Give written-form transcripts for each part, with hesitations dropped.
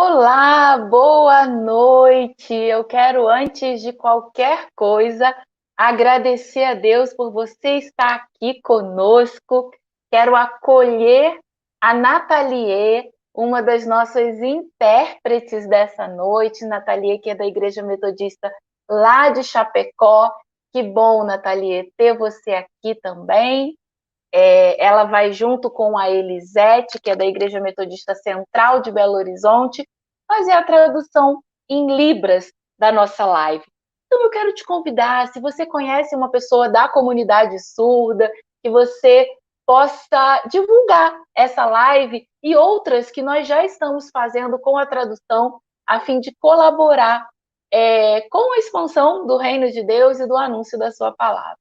Olá, boa noite. Eu quero, antes de qualquer coisa, agradecer a Deus por você estar aqui conosco. Quero acolher a Nathalie, uma das nossas intérpretes dessa noite. Nathalie, que é da Igreja Metodista lá de Chapecó. Que bom, Nathalie, ter você aqui também. Ela vai junto com a Elisete, que é da Igreja Metodista Central de Belo Horizonte, fazer a tradução em Libras da nossa live. Então, eu quero te convidar, se você conhece uma pessoa da comunidade surda, que você possa divulgar essa live e outras que nós já estamos fazendo com a tradução, a fim de colaborar com a expansão do reino de Deus e do anúncio da sua palavra.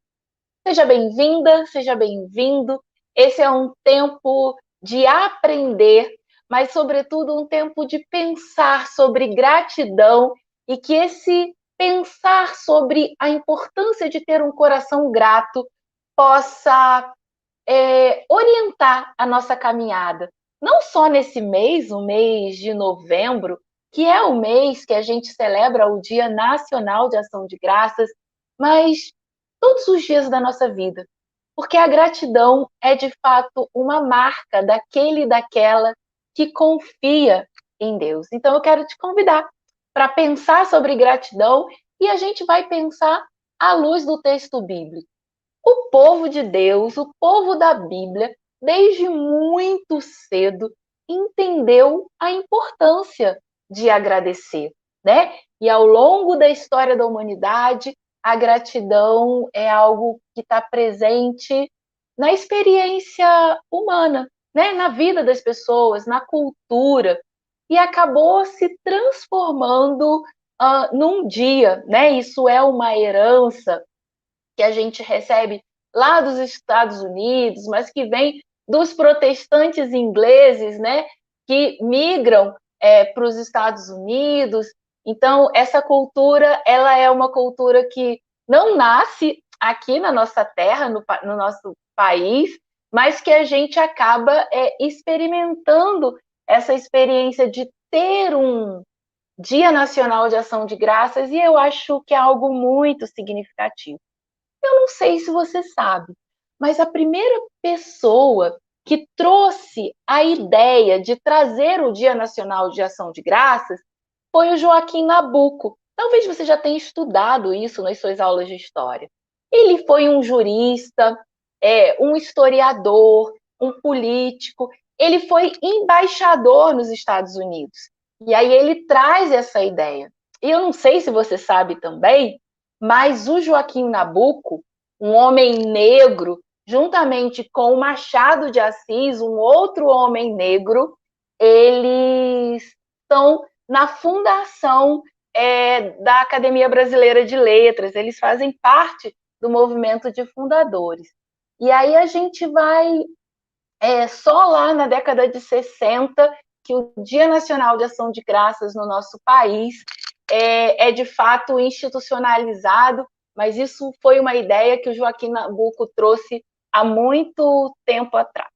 Seja bem-vinda, seja bem-vindo. Esse é um tempo de aprender, mas, sobretudo, um tempo de pensar sobre gratidão e que esse pensar sobre a importância de ter um coração grato possa orientar a nossa caminhada. Não só nesse mês, o mês de novembro, que é o mês que a gente celebra o Dia Nacional de Ação de Graças, mas todos os dias da nossa vida. Porque a gratidão é, de fato, uma marca daquele e daquela que confia em Deus. Então, eu quero te convidar para pensar sobre gratidão e a gente vai pensar à luz do texto bíblico. O povo de Deus, o povo da Bíblia, desde muito cedo, entendeu a importância de agradecer, né? E ao longo da história da humanidade, a gratidão é algo que está presente na experiência humana, né? Na vida das pessoas, na cultura, e acabou se transformando num dia, né? Isso é uma herança que a gente recebe lá dos Estados Unidos, mas que vem dos protestantes ingleses, né, que migram para os Estados Unidos. Então, essa cultura, ela é uma cultura que não nasce aqui na nossa terra, no nosso país, mas que a gente acaba experimentando essa experiência de ter um Dia Nacional de Ação de Graças, e eu acho que é algo muito significativo. Eu não sei se você sabe, mas a primeira pessoa que trouxe a ideia de trazer o Dia Nacional de Ação de Graças foi o Joaquim Nabuco. Talvez você já tenha estudado isso nas suas aulas de história. Ele foi um jurista, um historiador, um político. Ele foi embaixador nos Estados Unidos. E aí ele traz essa ideia. E eu não sei se você sabe também, mas o Joaquim Nabuco, um homem negro, juntamente com o Machado de Assis, um outro homem negro, eles estão na fundação da Academia Brasileira de Letras, eles fazem parte do movimento de fundadores. E aí a gente vai só lá na década de 60 que o Dia Nacional de Ação de Graças no nosso país de fato institucionalizado, mas isso foi uma ideia que o Joaquim Nabuco trouxe há muito tempo atrás.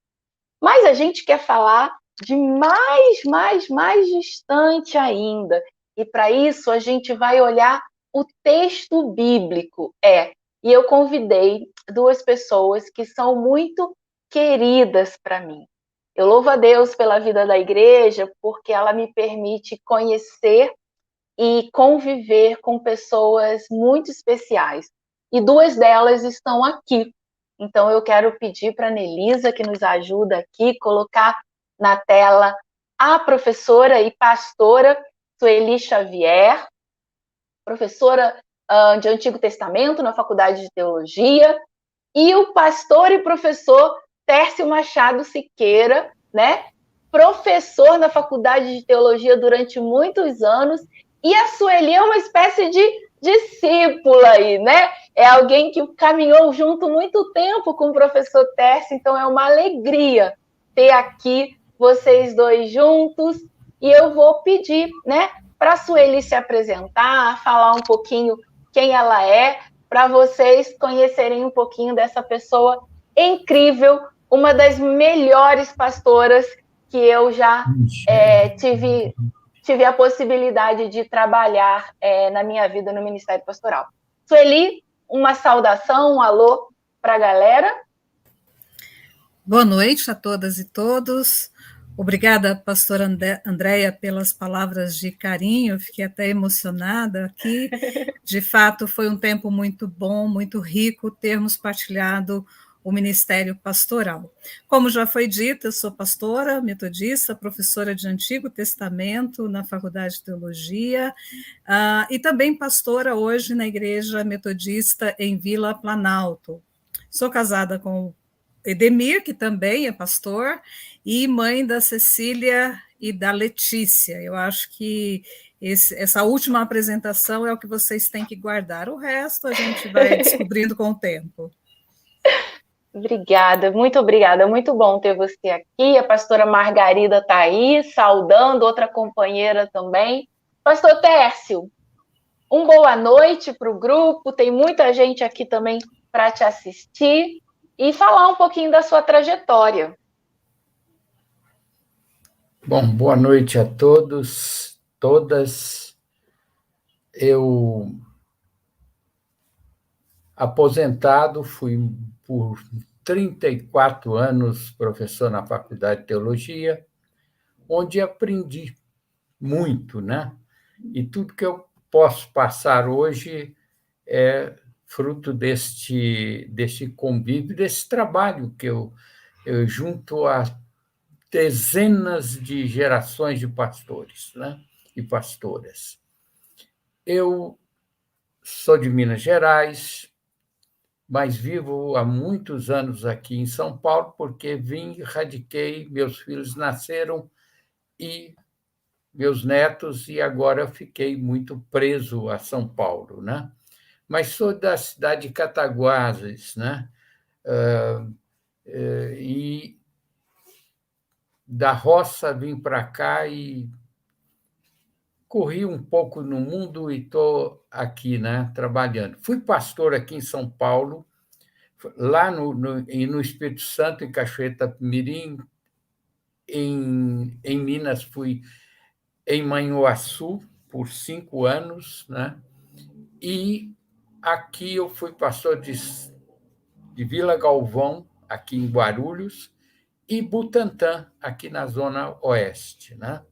Mas a gente quer falar de mais distante ainda. E para isso a gente vai olhar o texto bíblico. E eu convidei duas pessoas que são muito queridas para mim. Eu louvo a Deus pela vida da igreja, porque ela me permite conhecer e conviver com pessoas muito especiais. E duas delas estão aqui. Então, eu quero pedir para a Nelisa, que nos ajuda aqui, colocar na tela a professora e pastora Sueli Xavier, professora de Antigo Testamento na Faculdade de Teologia, e o pastor e professor Tércio Machado Siqueira, né? Professor na Faculdade de Teologia durante muitos anos, e a Sueli é uma espécie de discípula aí, né? É alguém que caminhou junto muito tempo com o professor Tércio, então é uma alegria ter aqui vocês dois juntos, e eu vou pedir, né, para a Sueli se apresentar, falar um pouquinho quem ela é, para vocês conhecerem um pouquinho dessa pessoa incrível, uma das melhores pastoras que eu já tive tive a possibilidade de trabalhar na minha vida no Ministério Pastoral. Sueli, uma saudação, um alô para a galera. Boa noite a todas e todos. Obrigada, pastora Andréia, pelas palavras de carinho, fiquei até emocionada aqui. De fato, foi um tempo muito bom, muito rico termos partilhado o Ministério Pastoral. Como já foi dito, eu sou pastora metodista, professora de Antigo Testamento na Faculdade de Teologia, e também pastora hoje na Igreja Metodista em Vila Planalto. Sou casada com o Edemir, que também é pastor, e mãe da Cecília e da Letícia. Eu acho que essa última apresentação é o que vocês têm que guardar. O resto a gente vai descobrindo com o tempo. Obrigada, muito bom ter você aqui. A pastora Margarida está aí, saudando, outra companheira também. Pastor Tércio, boa noite para o grupo, tem muita gente aqui também para te assistir e falar um pouquinho da sua trajetória. Bom, boa noite a todos, todas. Eu, aposentado, fui por 34 anos professor na Faculdade de Teologia, onde aprendi muito, né? E tudo que eu posso passar hoje é fruto deste convívio, desse trabalho que eu junto a dezenas de gerações de pastores, né? E pastoras. Eu sou de Minas Gerais, mas vivo há muitos anos aqui em São Paulo, porque radiquei, meus filhos nasceram e meus netos, e agora fiquei muito preso a São Paulo, né? Mas sou da cidade de Cataguases, né? E da roça vim para cá e corri um pouco no mundo e estou aqui, né, trabalhando. Fui pastor aqui em São Paulo, lá no Espírito Santo, em Cachoeira Mirim, em Minas fui em Manhuaçu por 5 anos, né? E aqui eu fui pastor de Vila Galvão, aqui em Guarulhos, e Butantã, aqui na Zona Oeste, né?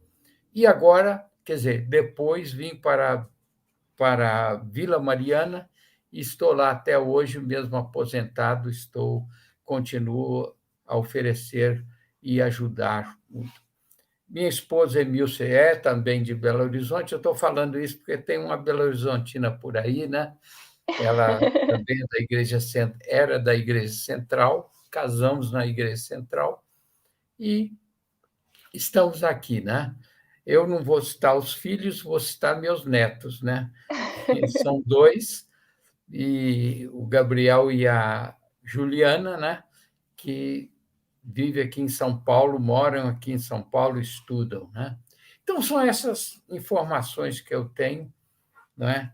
E agora, quer dizer, depois vim para Vila Mariana e estou lá até hoje, mesmo aposentado, continuo a oferecer e ajudar muito. Minha esposa Emilce é também de Belo Horizonte. Eu estou falando isso porque tem uma Belo Horizontina por aí, né? Ela também era da Igreja Central, casamos na Igreja Central e estamos aqui, né? Eu não vou citar os filhos, vou citar meus netos, né? São 2, e o Gabriel e a Juliana, né? Que vivem aqui em São Paulo, moram aqui em São Paulo, estudam, né? Então, são essas informações que eu tenho, né?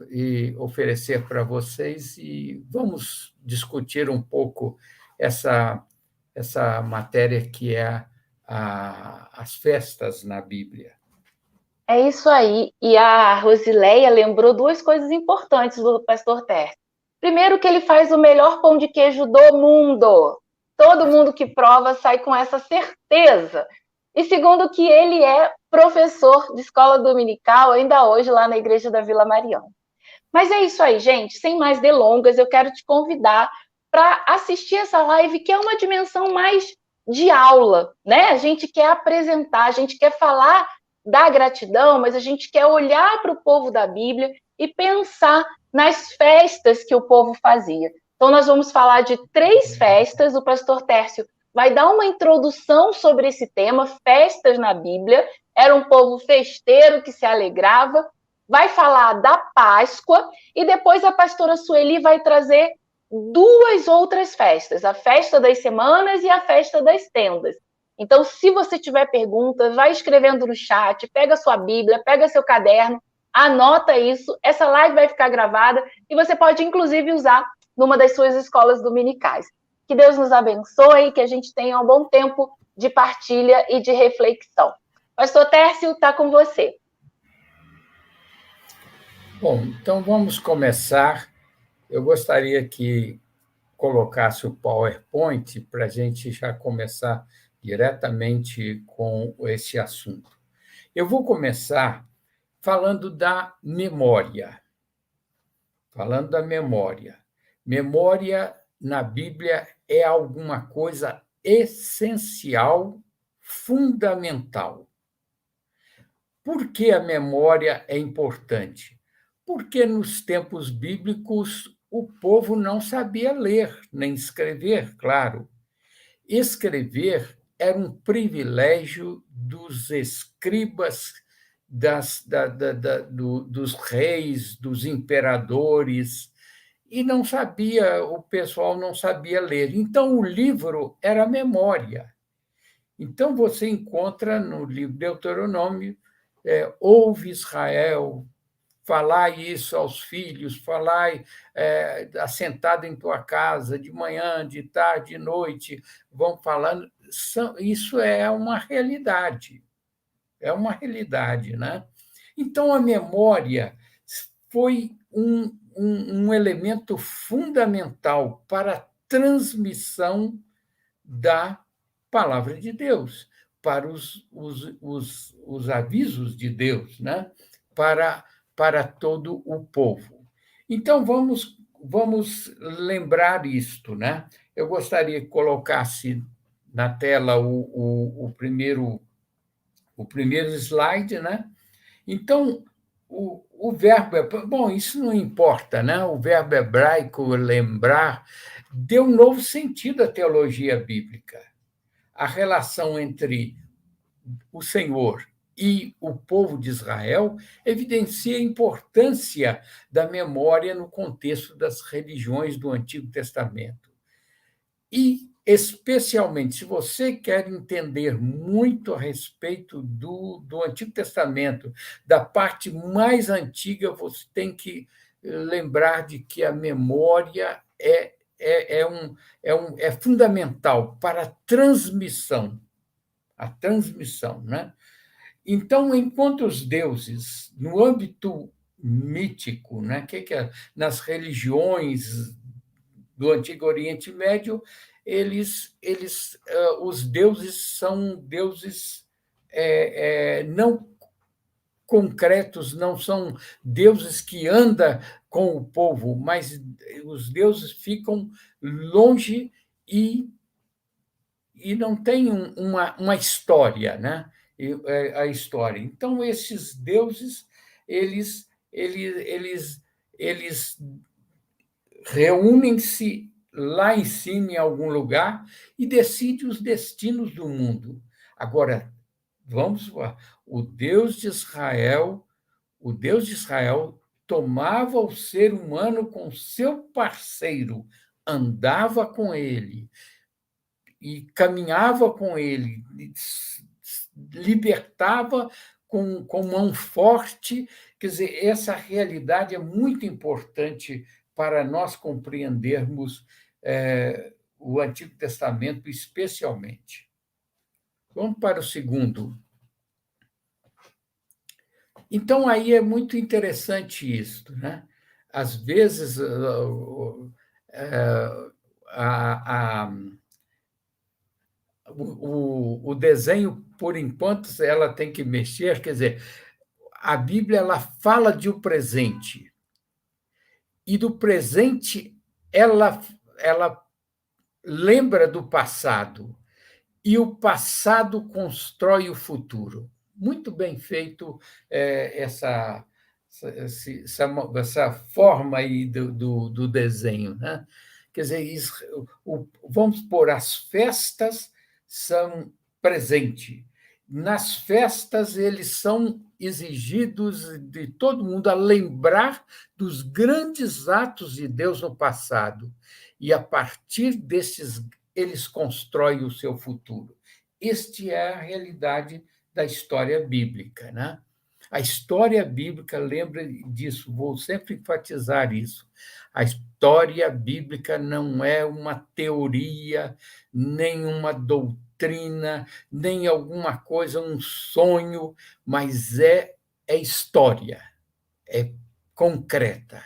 E oferecer para vocês, e vamos discutir um pouco essa matéria que é as festas na Bíblia. É isso aí. E a Rosileia lembrou 2 coisas importantes do pastor Tércio. Primeiro, que ele faz o melhor pão de queijo do mundo. Todo mundo que prova sai com essa certeza. E segundo, que ele é professor de escola dominical ainda hoje lá na Igreja da Vila Mariana. Mas é isso aí, gente. Sem mais delongas, eu quero te convidar para assistir essa live, que é uma dimensão mais de aula, né? A gente quer apresentar, a gente quer falar da gratidão, mas a gente quer olhar para o povo da Bíblia e pensar nas festas que o povo fazia. Então, nós vamos falar de 3 festas. O pastor Tércio vai dar uma introdução sobre esse tema, festas na Bíblia. Era um povo festeiro que se alegrava. Vai falar da Páscoa e depois a pastora Sueli vai trazer 2 outras festas, a festa das semanas e a festa das tendas. Então, se você tiver perguntas, vai escrevendo no chat, pega sua Bíblia, pega seu caderno, anota isso. Essa live vai ficar gravada e você pode, inclusive, usar numa das suas escolas dominicais. Que Deus nos abençoe e que a gente tenha um bom tempo de partilha e de reflexão. Pastor Tércio, está com você. Bom, então vamos começar. Eu gostaria que colocasse o PowerPoint para a gente já começar diretamente com esse assunto. Eu vou começar falando da memória. Falando da memória. Memória na Bíblia é alguma coisa essencial, fundamental. Por que a memória é importante? Porque nos tempos bíblicos o povo não sabia ler nem escrever, claro. Escrever era um privilégio dos escribas, dos reis, dos imperadores, e não sabia, o pessoal não sabia ler. Então, o livro era memória. Então, você encontra no livro Deuteronômio, ouve Israel, falai isso aos filhos, falai assentado em tua casa, de manhã, de tarde, de noite, vão falando. Isso é uma realidade, né? Então, a memória foi um elemento fundamental para a transmissão da palavra de Deus, para os avisos de Deus, né? para todo o povo. Então, vamos lembrar isto. Né? Eu gostaria que colocasse na tela o primeiro slide. Né? Então, o verbo. Bom, isso não importa, né? O verbo hebraico lembrar deu um novo sentido à teologia bíblica. A relação entre o Senhor e o povo de Israel evidencia a importância da memória no contexto das religiões do Antigo Testamento. E, especialmente, se você quer entender muito a respeito do Antigo Testamento, da parte mais antiga, você tem que lembrar de que a memória é fundamental para a transmissão, né? Então, enquanto os deuses, no âmbito mítico, né, nas religiões do Antigo Oriente Médio, os deuses são deuses não concretos, não são deuses que andam com o povo, mas os deuses ficam longe e não tem uma história, né? A história. Então, esses deuses, eles reúnem-se lá em cima, em algum lugar, e decidem os destinos do mundo. Agora, vamos lá. O Deus de Israel tomava o ser humano com seu parceiro, andava com ele, e caminhava com ele, libertava com mão forte. Quer dizer, essa realidade é muito importante para nós compreendermos o Antigo Testamento, especialmente. Vamos para o segundo. Então, aí é muito interessante isso, né? Às vezes, o desenho, por enquanto, ela tem que mexer, quer dizer, a Bíblia ela fala de o presente, e do presente ela lembra do passado, e o passado constrói o futuro. Muito bem feito essa forma aí do desenho, né? Quer dizer, vamos pôr, as festas são presente. Nas festas, eles são exigidos de todo mundo a lembrar dos grandes atos de Deus no passado. E, a partir desses, eles constroem o seu futuro. Esta é a realidade da história bíblica, né? A história bíblica lembra disso, vou sempre enfatizar isso. A história bíblica não é uma teoria, nem uma doutrina, nem alguma coisa, um sonho, mas é história, é concreta.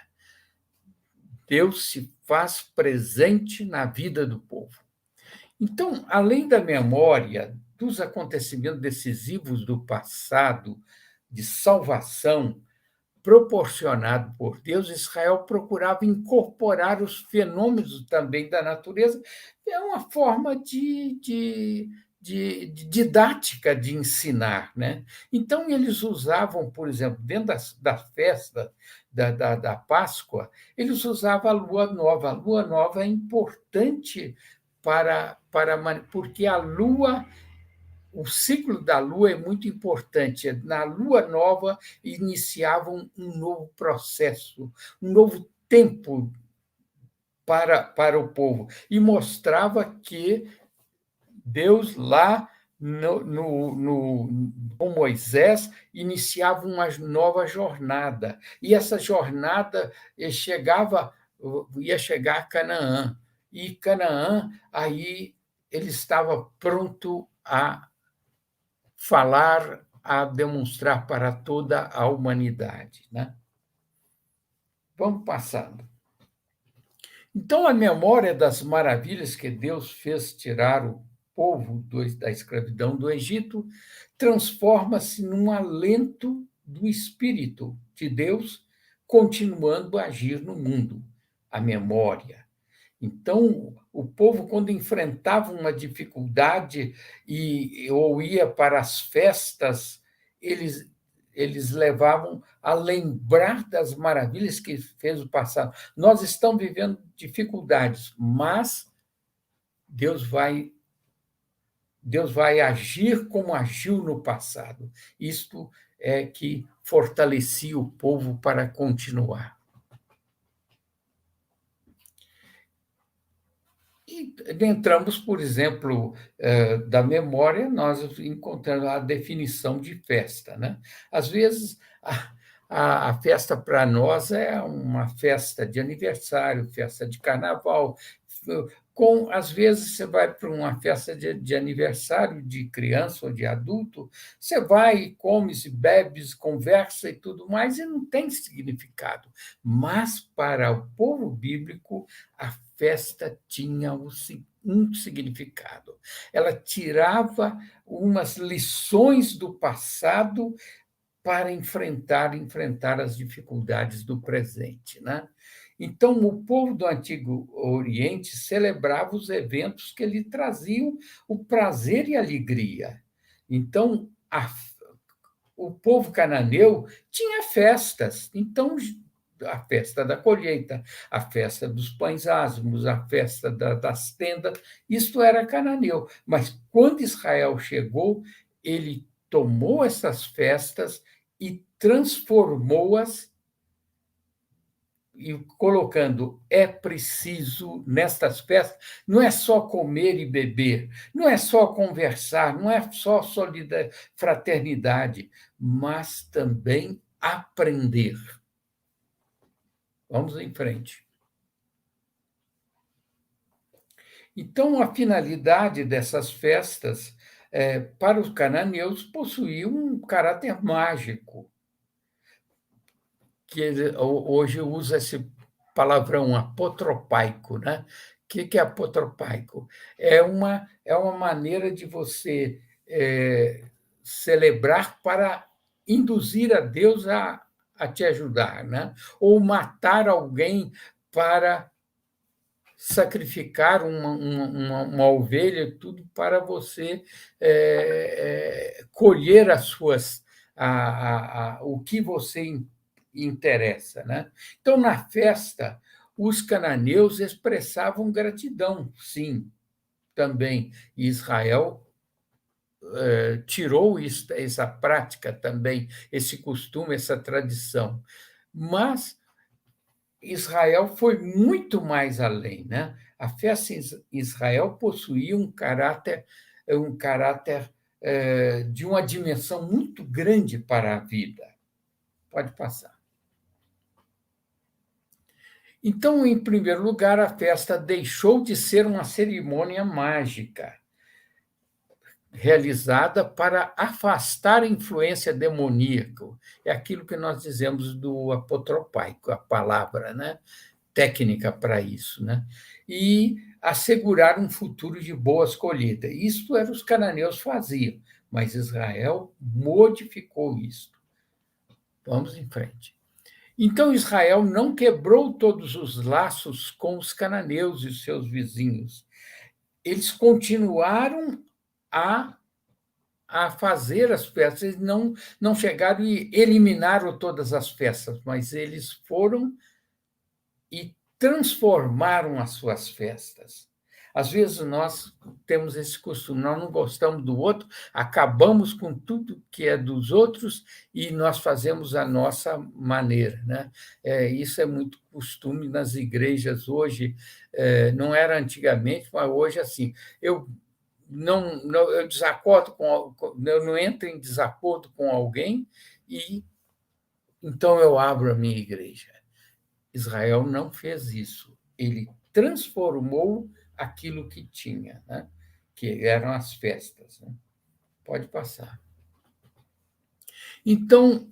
Deus se faz presente na vida do povo. Então, além da memória dos acontecimentos decisivos do passado, de salvação, proporcionado por Deus, Israel procurava incorporar os fenômenos também da natureza. É uma forma de didática de ensinar. Né? Então, eles usavam, por exemplo, dentro da festa da Páscoa, eles usavam a lua nova. A lua nova é importante porque a lua, o ciclo da lua é muito importante. Na lua nova iniciavam um novo processo, um novo tempo para o povo, e mostrava que Deus lá com Moisés iniciava uma nova jornada, e essa jornada ia chegar a Canaã, e Canaã, aí ele estava pronto a falar, a demonstrar para toda a humanidade. Né? Vamos passando. Então, a memória das maravilhas que Deus fez tirar o povo da escravidão do Egito transforma-se num alento do Espírito de Deus continuando a agir no mundo, a memória. Então, o povo, quando enfrentava uma dificuldade ou ia para as festas, eles levavam a lembrar das maravilhas que fez o passado. Nós estamos vivendo dificuldades, mas Deus vai agir como agiu no passado. Isto é que fortalecia o povo para continuar. E entramos, por exemplo, da memória, nós encontramos a definição de festa. Né? Às vezes, a festa para nós é uma festa de aniversário, festa de carnaval. Às vezes, você vai para uma festa de aniversário de criança ou de adulto, você vai, come, bebe, conversa e tudo mais, e não tem significado. Mas, para o povo bíblico, a festa tinha um significado. Ela tirava umas lições do passado para enfrentar as dificuldades do presente. Né? Então, o povo do Antigo Oriente celebrava os eventos que lhe traziam o prazer e a alegria. Então, o povo cananeu tinha festas. Então, a festa da colheita, a festa dos pães asmos, a festa das tendas, isto era cananeu. Mas quando Israel chegou, ele tomou essas festas e transformou-as, e colocando, é preciso, nestas festas, não é só comer e beber, não é só conversar, não é só fraternidade, mas também aprender. Vamos em frente. Então, a finalidade dessas festas, para os cananeus, possuía um caráter mágico, que hoje usa esse palavrão apotropaico. Né? O que é apotropaico? É uma maneira de você celebrar para induzir a Deus a te ajudar, né? Ou matar alguém para sacrificar uma ovelha, tudo para você colher o que você interessa. Né? Então, na festa, os cananeus expressavam gratidão, sim, também. E Israel tirou essa prática também, esse costume, essa tradição. Mas Israel foi muito mais além. Né? A festa em Israel possuía um caráter de uma dimensão muito grande para a vida. Pode passar. Então, em primeiro lugar, a festa deixou de ser uma cerimônia mágica, realizada para afastar a influência demoníaca. É aquilo que nós dizemos do apotropaico, a palavra, né? Técnica para isso, né? E assegurar um futuro de boas colheitas. Isso era os cananeus faziam, mas Israel modificou isso. Vamos em frente. Então Israel não quebrou todos os laços com os cananeus e seus vizinhos. Eles continuaram a fazer as festas, eles não chegaram e eliminaram todas as festas, mas eles foram e transformaram as suas festas. Às vezes nós temos esse costume, nós não gostamos do outro, acabamos com tudo que é dos outros e nós fazemos a nossa maneira, né? Isso é muito costume nas igrejas hoje, não era antigamente, mas hoje assim. Eu eu desacordo eu não entro em desacordo com alguém e então eu abro a minha igreja. Israel não fez isso. Ele transformou aquilo que tinha, né? Que eram as festas. Né? Pode passar. Então,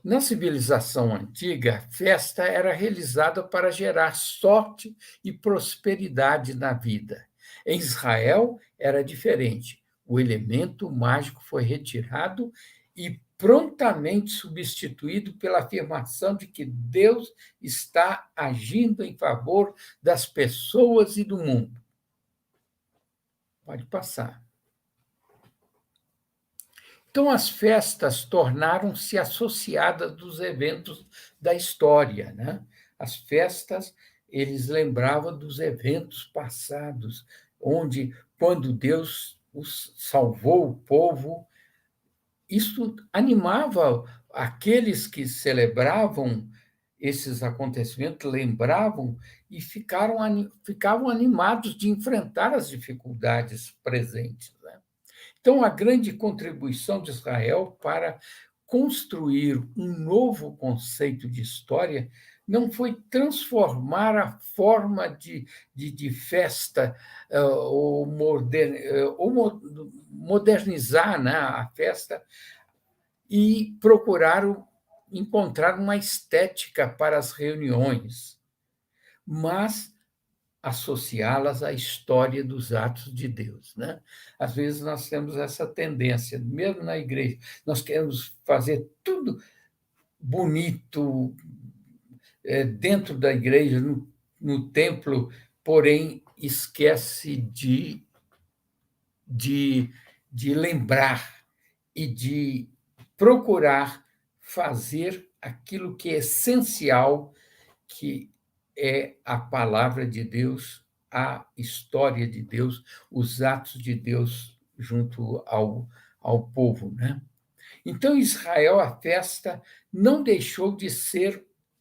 na civilização antiga, a festa era realizada para gerar sorte e prosperidade na vida. Em Israel, era diferente. O elemento mágico foi retirado e prontamente substituído pela afirmação de que Deus está agindo em favor das pessoas e do mundo. Pode passar. Então, as festas tornaram-se associadas dos eventos da história, né? As festas, eles lembravam dos eventos passados, onde, quando Deus os salvou o povo, isso animava aqueles que celebravam esses acontecimentos, lembravam e ficavam animados de enfrentar as dificuldades presentes. Né? Então, a grande contribuição de Israel para construir um novo conceito de história não foi transformar a forma de festa ou modernizar, né, a festa e procurar encontrar uma estética para as reuniões, mas associá-las à história dos atos de Deus. Né? Às vezes nós temos essa tendência, mesmo na igreja, nós queremos fazer tudo bonito dentro da igreja, no templo, porém esquece de lembrar e de procurar fazer aquilo que é essencial, que é a palavra de Deus, a história de Deus, os atos de Deus junto ao povo. Né? Então, Israel, a festa, não deixou de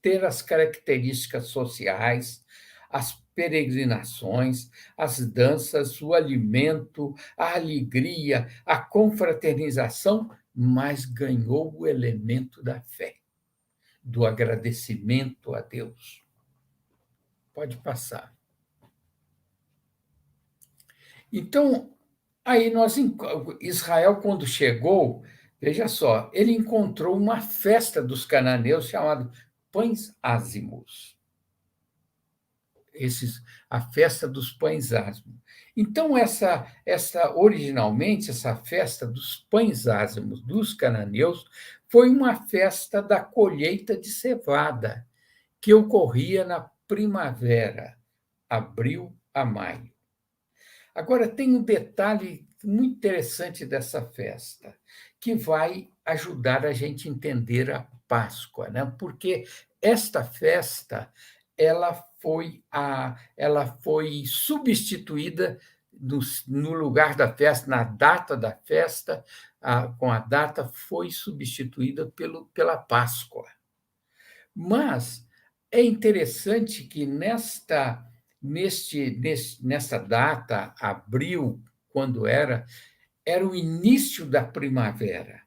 ter as características sociais, as peregrinações, as danças, o alimento, a alegria, a confraternização, mas ganhou o elemento da fé, do agradecimento a Deus. Pode passar. Então, aí Israel, quando chegou, veja só, ele encontrou uma festa dos cananeus chamada Pães Ázimos. A festa dos Pães Ázimos. Então, originalmente, essa festa dos Pães Ázimos dos cananeus foi uma festa da colheita de cevada, que ocorria na primavera, abril a maio. Agora, tem um detalhe muito interessante dessa festa, que vai ajudar a gente a entender a Páscoa, né? Porque esta festa ela foi substituída no lugar da festa, na data da festa, com a data, foi substituída pela Páscoa. Mas é interessante que nesta data, abril, quando era o início da primavera.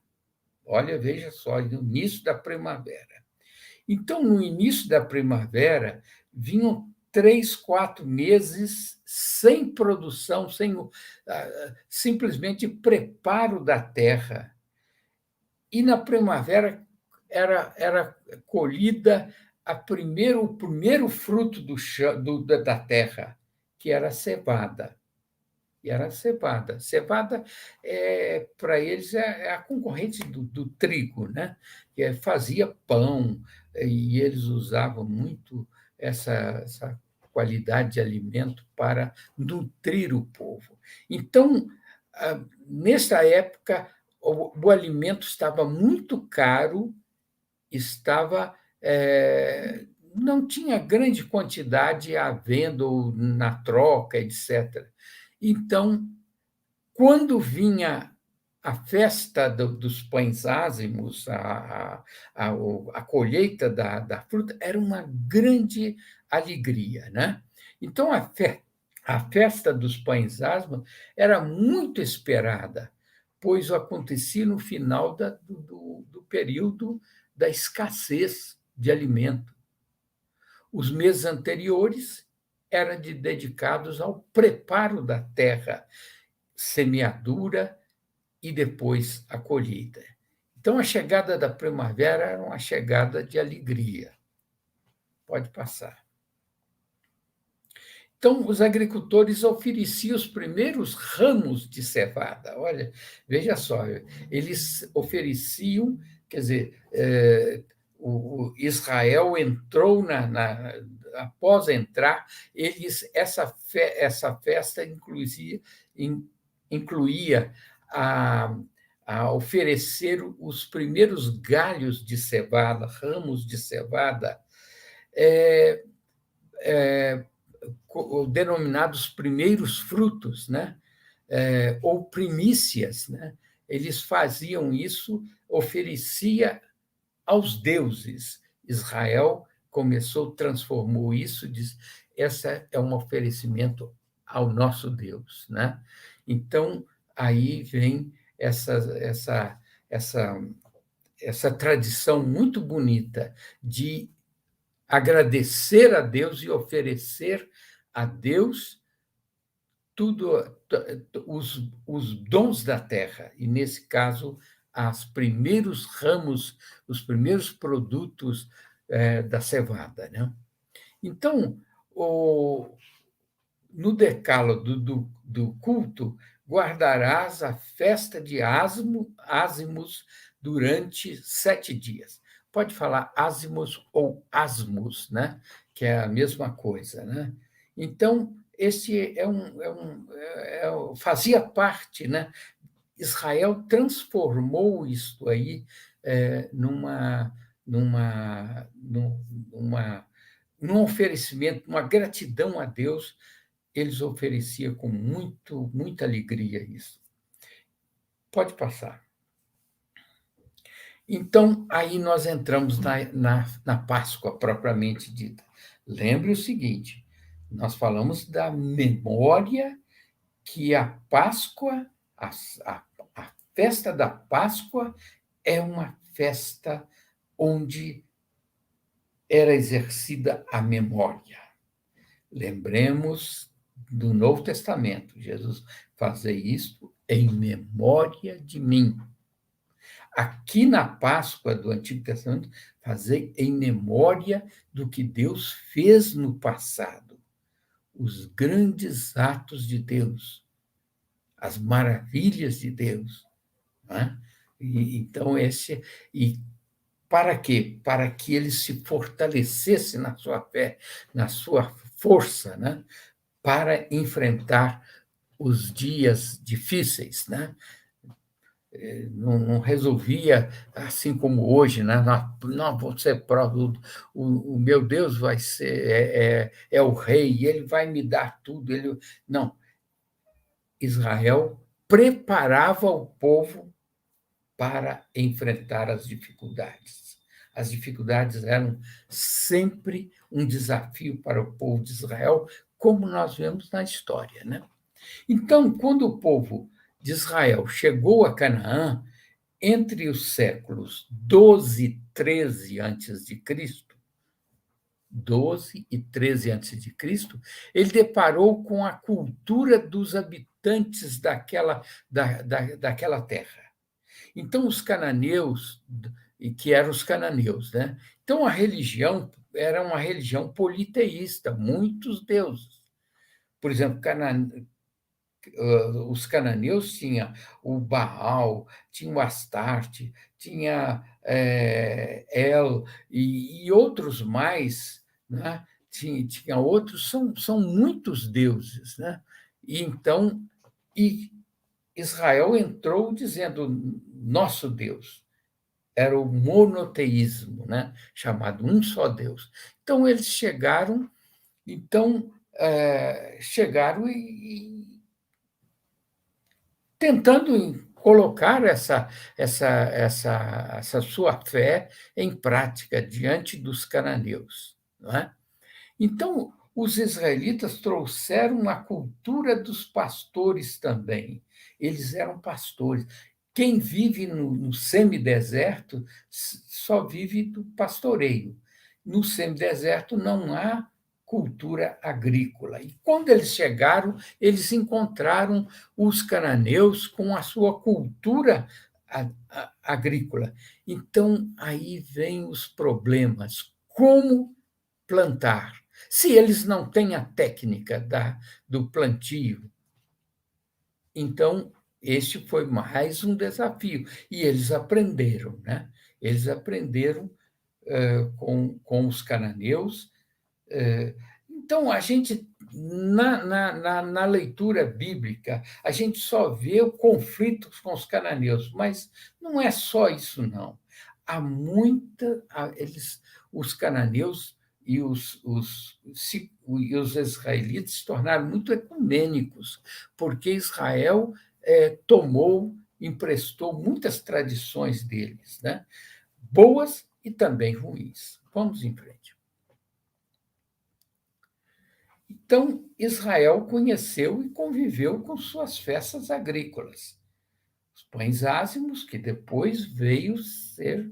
Olha, veja só, no início da primavera. Então, no início da primavera, vinham 3, 4 meses sem produção, simplesmente preparo da terra. E na primavera era colhida o primeiro fruto da terra, que era a cevada. E era a cevada. Cevada, para eles, é a concorrente do trigo, né? Que fazia pão, e eles usavam muito essa qualidade de alimento para nutrir o povo. Então, nessa época, o alimento estava muito caro, não tinha grande quantidade à venda ou na troca, etc. Então, quando vinha a festa dos pães ázimos, a colheita da fruta, era uma grande alegria, né? Então, a festa dos pães ázimos era muito esperada, pois acontecia no final do período da escassez de alimento. Os meses anteriores eram dedicados ao preparo da terra, semeadura e depois a colheita. Então, a chegada da primavera era uma chegada de alegria. Pode passar. Então, os agricultores ofereciam os primeiros ramos de cevada. Olha, veja só, eles ofereciam, quer dizer, o Israel entrou após entrar, essa festa incluía a oferecer os primeiros galhos de cevada, ramos de cevada, denominados primeiros frutos, né? Ou primícias, né? Eles faziam isso, oferecia aos deuses. Israel transformou isso, diz, essa é um oferecimento ao nosso Deus, né? Então, aí vem essa tradição muito bonita de agradecer a Deus e oferecer a Deus os dons da terra, e, nesse caso, os primeiros ramos, os primeiros produtos da cevada, né? Então, no decálogo do culto, guardarás a festa de ázimos durante 7 dias. Pode falar ázimos ou asmos, né? Que é a mesma coisa, né? Então, esse fazia parte, né? Israel transformou isto aí num oferecimento, uma gratidão a Deus. Eles ofereciam com muita alegria isso. Pode passar. Então, aí nós entramos na Páscoa propriamente dita. Lembre o seguinte, nós falamos da memória que a Páscoa, a festa da Páscoa é uma festa onde era exercida a memória. Lembremos do Novo Testamento, Jesus fazia isto em memória de mim. Aqui na Páscoa do Antigo Testamento, fazer em memória do que Deus fez no passado, os grandes atos de Deus, as maravilhas de Deus, né? Então, para quê? Para que ele se fortalecesse na sua fé, na sua força, né? Para enfrentar os dias difíceis, né? Não resolvia assim como hoje, né? Não, vou ser o meu Deus vai ser o rei, ele vai me dar tudo. Não. Israel preparava o povo para enfrentar as dificuldades. As dificuldades eram sempre um desafio para o povo de Israel, como nós vemos na história, né? Então, quando o povo de Israel chegou a Canaã, entre os séculos 12 e 13 a.C., 12 e 13 a.C., ele deparou com a cultura dos habitantes daquela terra. Então, os cananeus, que eram os cananeus, né? Então, a religião era uma religião politeísta, muitos deuses. Por exemplo, os cananeus tinham o Baal, tinha o Astarte, tinha El e outros mais, né? Tinha outros, são muitos deuses, né? E então, Israel entrou dizendo nosso Deus. Era o monoteísmo, né? Chamado um só Deus. Então, eles chegaram, tentando colocar essa sua fé em prática diante dos cananeus. Não é? Então, os israelitas trouxeram a cultura dos pastores também. Eles eram pastores. Quem vive no semideserto só vive do pastoreio. No semideserto não há cultura agrícola. E quando eles chegaram, eles encontraram os cananeus com a sua cultura agrícola. Então, aí vêm os problemas. Como plantar? Se eles não têm a técnica do plantio, então este foi mais um desafio. E eles aprenderam, né? Eles aprenderam com os cananeus. Então, a gente, na leitura bíblica, a gente só vê o conflito com os cananeus, mas não é só isso, não. Há os cananeus e os israelitas se tornaram muito ecumênicos, porque Israel emprestou muitas tradições deles, né? Boas e também ruins. Vamos em frente. Então, Israel conheceu e conviveu com suas festas agrícolas. Os pães ázimos, que depois veio ser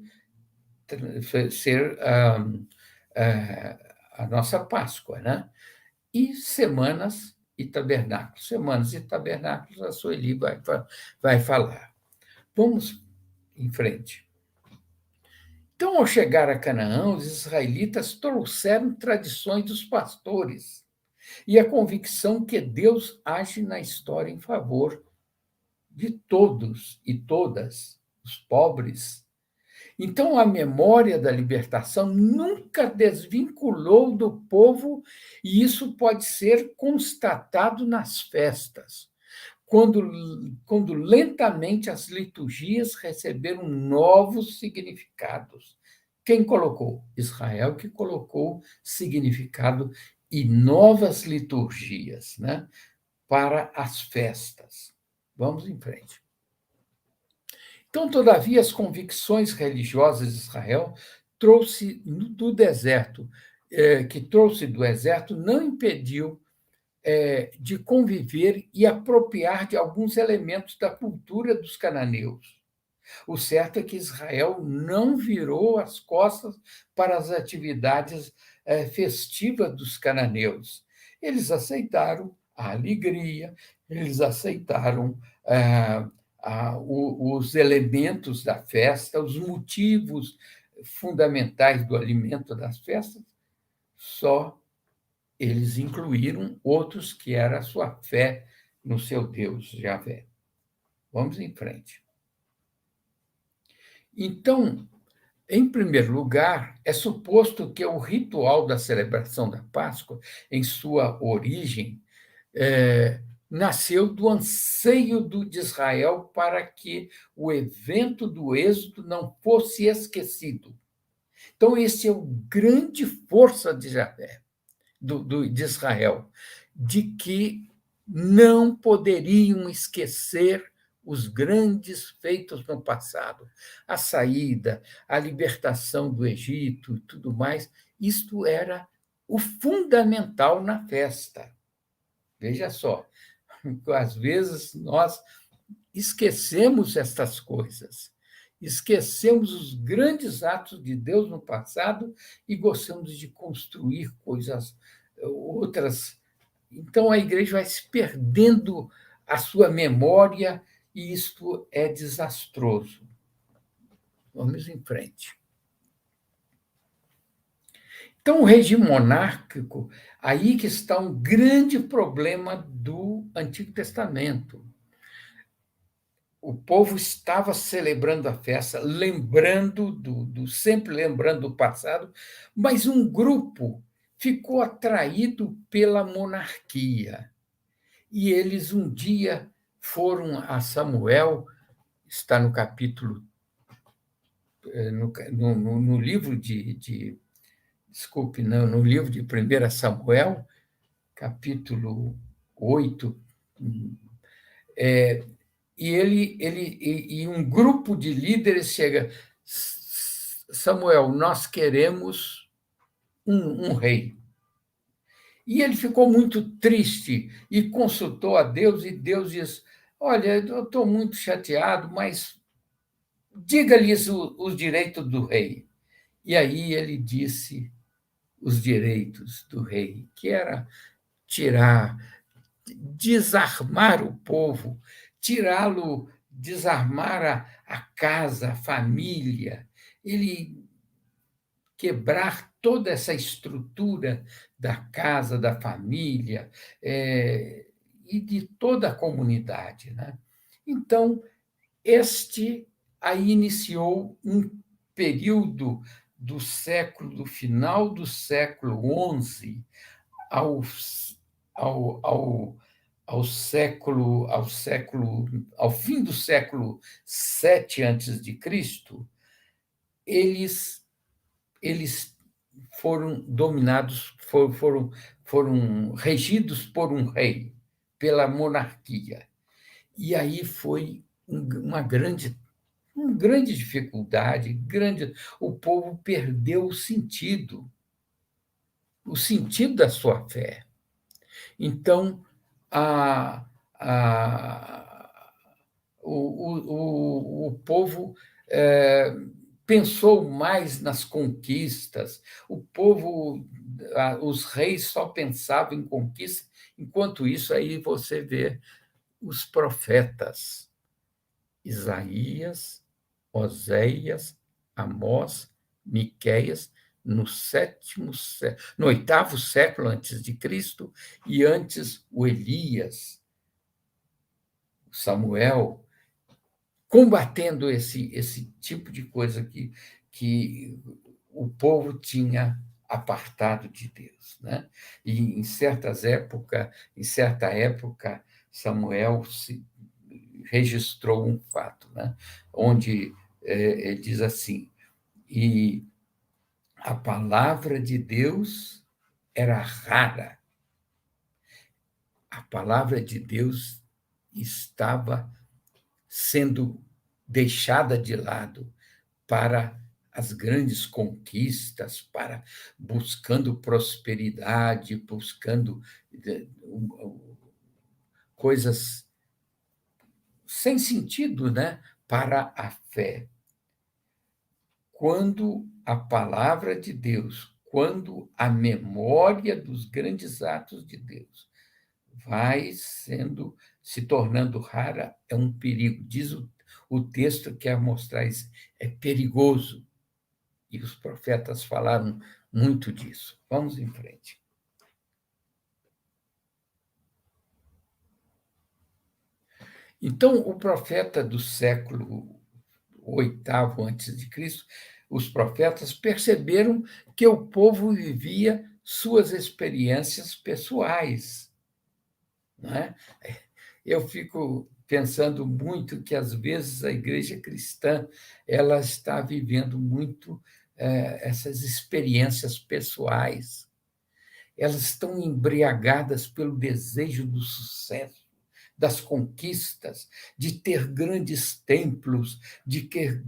a nossa Páscoa, né? E semanas e tabernáculos. Semanas e tabernáculos, a Sueli vai falar. Vamos em frente. Então, ao chegar a Canaã, os israelitas trouxeram tradições dos pastores e a convicção que Deus age na história em favor de todos e todas, os pobres. Então, a memória da libertação nunca desvinculou do povo, e isso pode ser constatado nas festas, quando lentamente as liturgias receberam novos significados. Quem colocou? Israel, que colocou significado e novas liturgias, né, para as festas. Vamos em frente. Então, todavia, as convicções religiosas de Israel trouxe do deserto, não impediu de conviver e apropriar de alguns elementos da cultura dos cananeus. O certo é que Israel não virou as costas para as atividades festivas dos cananeus. Eles aceitaram a alegria, eles aceitaram os elementos da festa, os motivos fundamentais do alimento das festas, só eles incluíram outros que era a sua fé no seu Deus, Javé. Vamos em frente. Então, em primeiro lugar, é suposto que o ritual da celebração da Páscoa, em sua origem, nasceu do anseio de Israel para que o evento do Êxodo não fosse esquecido. Então, esse é o grande força de Javé, de Israel, de que não poderiam esquecer os grandes feitos no passado, a saída, a libertação do Egito e tudo mais. Isto era o fundamental na festa. Veja só, às vezes nós esquecemos estas coisas. esquecemos os grandes atos de Deus no passado e gostamos de construir coisas outras. Então, a igreja vai se perdendo a sua memória e isto é desastroso. Vamos em frente. Então, o regime monárquico, aí que está um grande problema do Antigo Testamento. O povo estava celebrando a festa, lembrando sempre lembrando do passado, mas um grupo ficou atraído pela monarquia. E eles um dia foram a Samuel, está no capítulo, no livro desculpe, não, no livro de 1 Samuel, capítulo 8, e um grupo de líderes chega, Samuel, nós queremos um rei. E ele ficou muito triste e consultou a Deus, e Deus diz, olha, eu estou muito chateado, mas diga-lhes os direitos do rei. E aí ele disse os direitos do rei, que era desarmar o povo, desarmar a casa, a família, ele quebrar toda essa estrutura da casa, da família, e de toda a comunidade, né? Então, aí iniciou um período do final do século XI ao fim do século VII antes de Cristo, eles foram dominados, foram regidos por um rei, pela monarquia. E aí foi uma grande dificuldade, o povo perdeu o sentido da sua fé. Então, o povo pensou mais nas conquistas, os reis só pensavam em conquista, enquanto isso aí você vê os profetas, Isaías, Oséias, Amós, Miqueias, no 8º século antes de Cristo, e antes o Elias, Samuel, combatendo esse tipo de coisa que o povo tinha apartado de Deus, né? E em certa época, Samuel registrou um fato, né? Onde ele diz assim, e a palavra de Deus era rara. A palavra de Deus estava sendo deixada de lado para as grandes conquistas, para buscando prosperidade, buscando coisas sem sentido, né, para a fé. Quando a palavra de Deus, quando a memória dos grandes atos de Deus vai se tornando rara, é um perigo. Diz o texto que quer mostrar isso, é perigoso. E os profetas falaram muito disso. Vamos em frente. Então, o profeta do século VIII antes de Cristo, os profetas perceberam que o povo vivia suas experiências pessoais, não é? Eu fico pensando muito que, às vezes, a igreja cristã ela está vivendo muito essas experiências pessoais. Elas estão embriagadas pelo desejo do sucesso, das conquistas, de ter grandes templos, de ter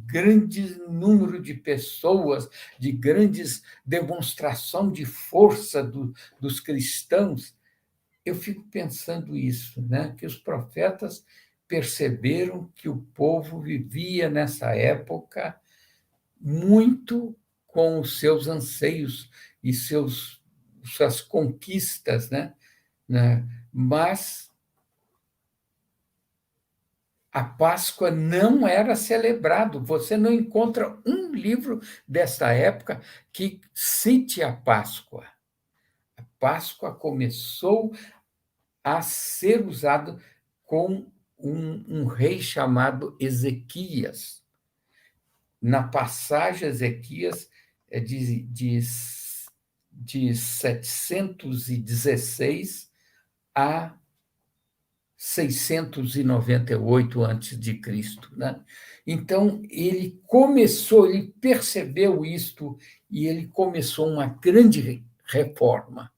grande número de pessoas, de grandes demonstração de força dos cristãos. Eu fico pensando isso, né? Que os profetas perceberam que o povo vivia nessa época muito com os seus anseios e suas conquistas, né? Mas a Páscoa não era celebrado. Você não encontra um livro desta época que cite a Páscoa. A Páscoa começou a ser usada com um rei chamado Ezequias. Na passagem, Ezequias é de 716 a 698 a.C., né? Então, ele percebeu isto e ele começou uma grande reforma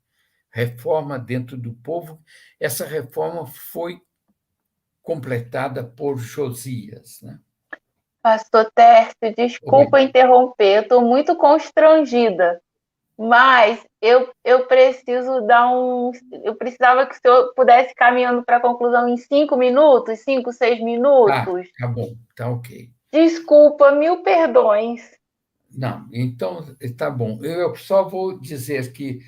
dentro do povo. Essa reforma foi completada por Josias, né? Pastor Tércio, desculpa interromper, estou muito constrangida, mas eu preciso dar um. Eu precisava que o senhor pudesse ir caminhando para a conclusão em 5 minutos, 5, 6 minutos. Tá bom, tá ok. Desculpa, mil perdões. Não, então tá bom. Eu só vou dizer que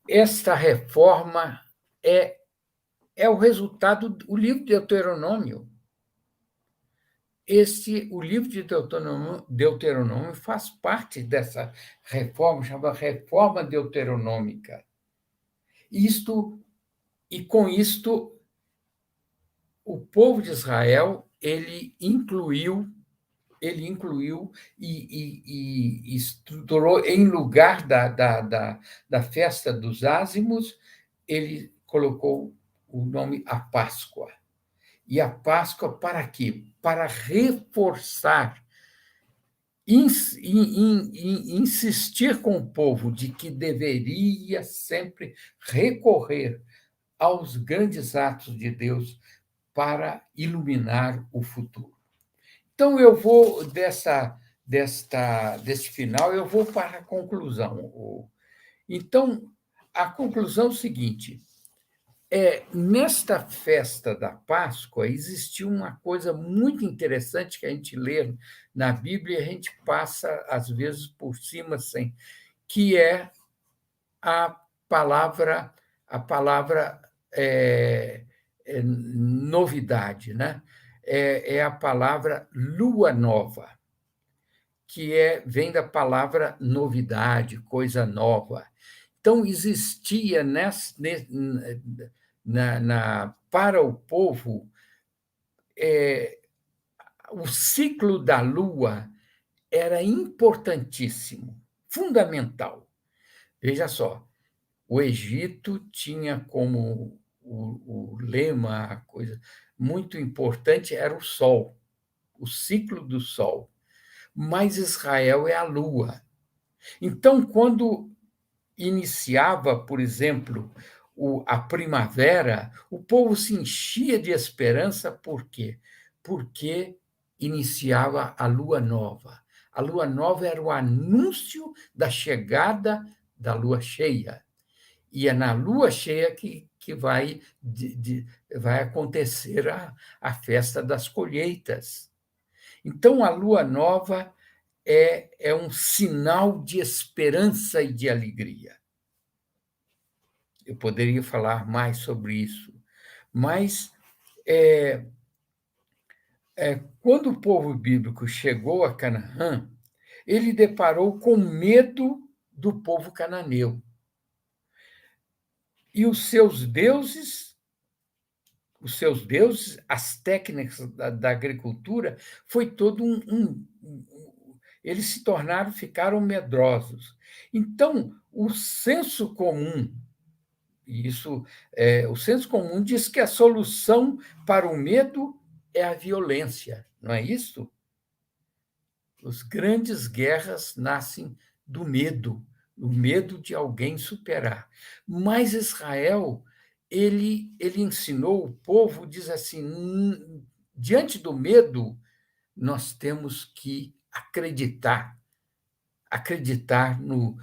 esta reforma é o resultado do livro de Deuteronômio. O livro de Deuteronômio faz parte dessa reforma, chamada Reforma Deuteronômica. Com isto, o povo de Israel ele incluiu e estruturou, em lugar da festa dos ázimos, ele colocou o nome a Páscoa. E a Páscoa para quê? Para reforçar, insistir com o povo de que deveria sempre recorrer aos grandes atos de Deus para iluminar o futuro. Então, eu vou, deste final, eu vou para a conclusão. Então, a conclusão é o seguinte: nesta festa da Páscoa existiu uma coisa muito interessante que a gente lê na Bíblia e a gente passa, às vezes, por cima, que é a palavra novidade, né? É a palavra lua nova, que vem da palavra novidade, coisa nova. Então, existia para o povo o ciclo da lua era importantíssimo, fundamental. Veja só, o Egito tinha como o lema, a coisa muito importante era o sol, o ciclo do sol. Mas Israel é a lua. Então, quando iniciava, por exemplo, a primavera, o povo se enchia de esperança, por quê? Porque iniciava a lua nova. A lua nova era o anúncio da chegada da lua cheia. E é na lua cheia que vai acontecer a festa das colheitas. Então, a lua nova é um sinal de esperança e de alegria. Eu poderia falar mais sobre isso, mas quando o povo bíblico chegou a Canaã, ele deparou com medo do povo cananeu. E os seus deuses, as técnicas da agricultura, foi todo eles ficaram medrosos. Então, o senso comum diz que a solução para o medo é a violência, não é isso? As grandes guerras nascem do medo, o medo de alguém superar. Mas Israel, ele ensinou o povo, diz assim, diante do medo, nós temos que acreditar no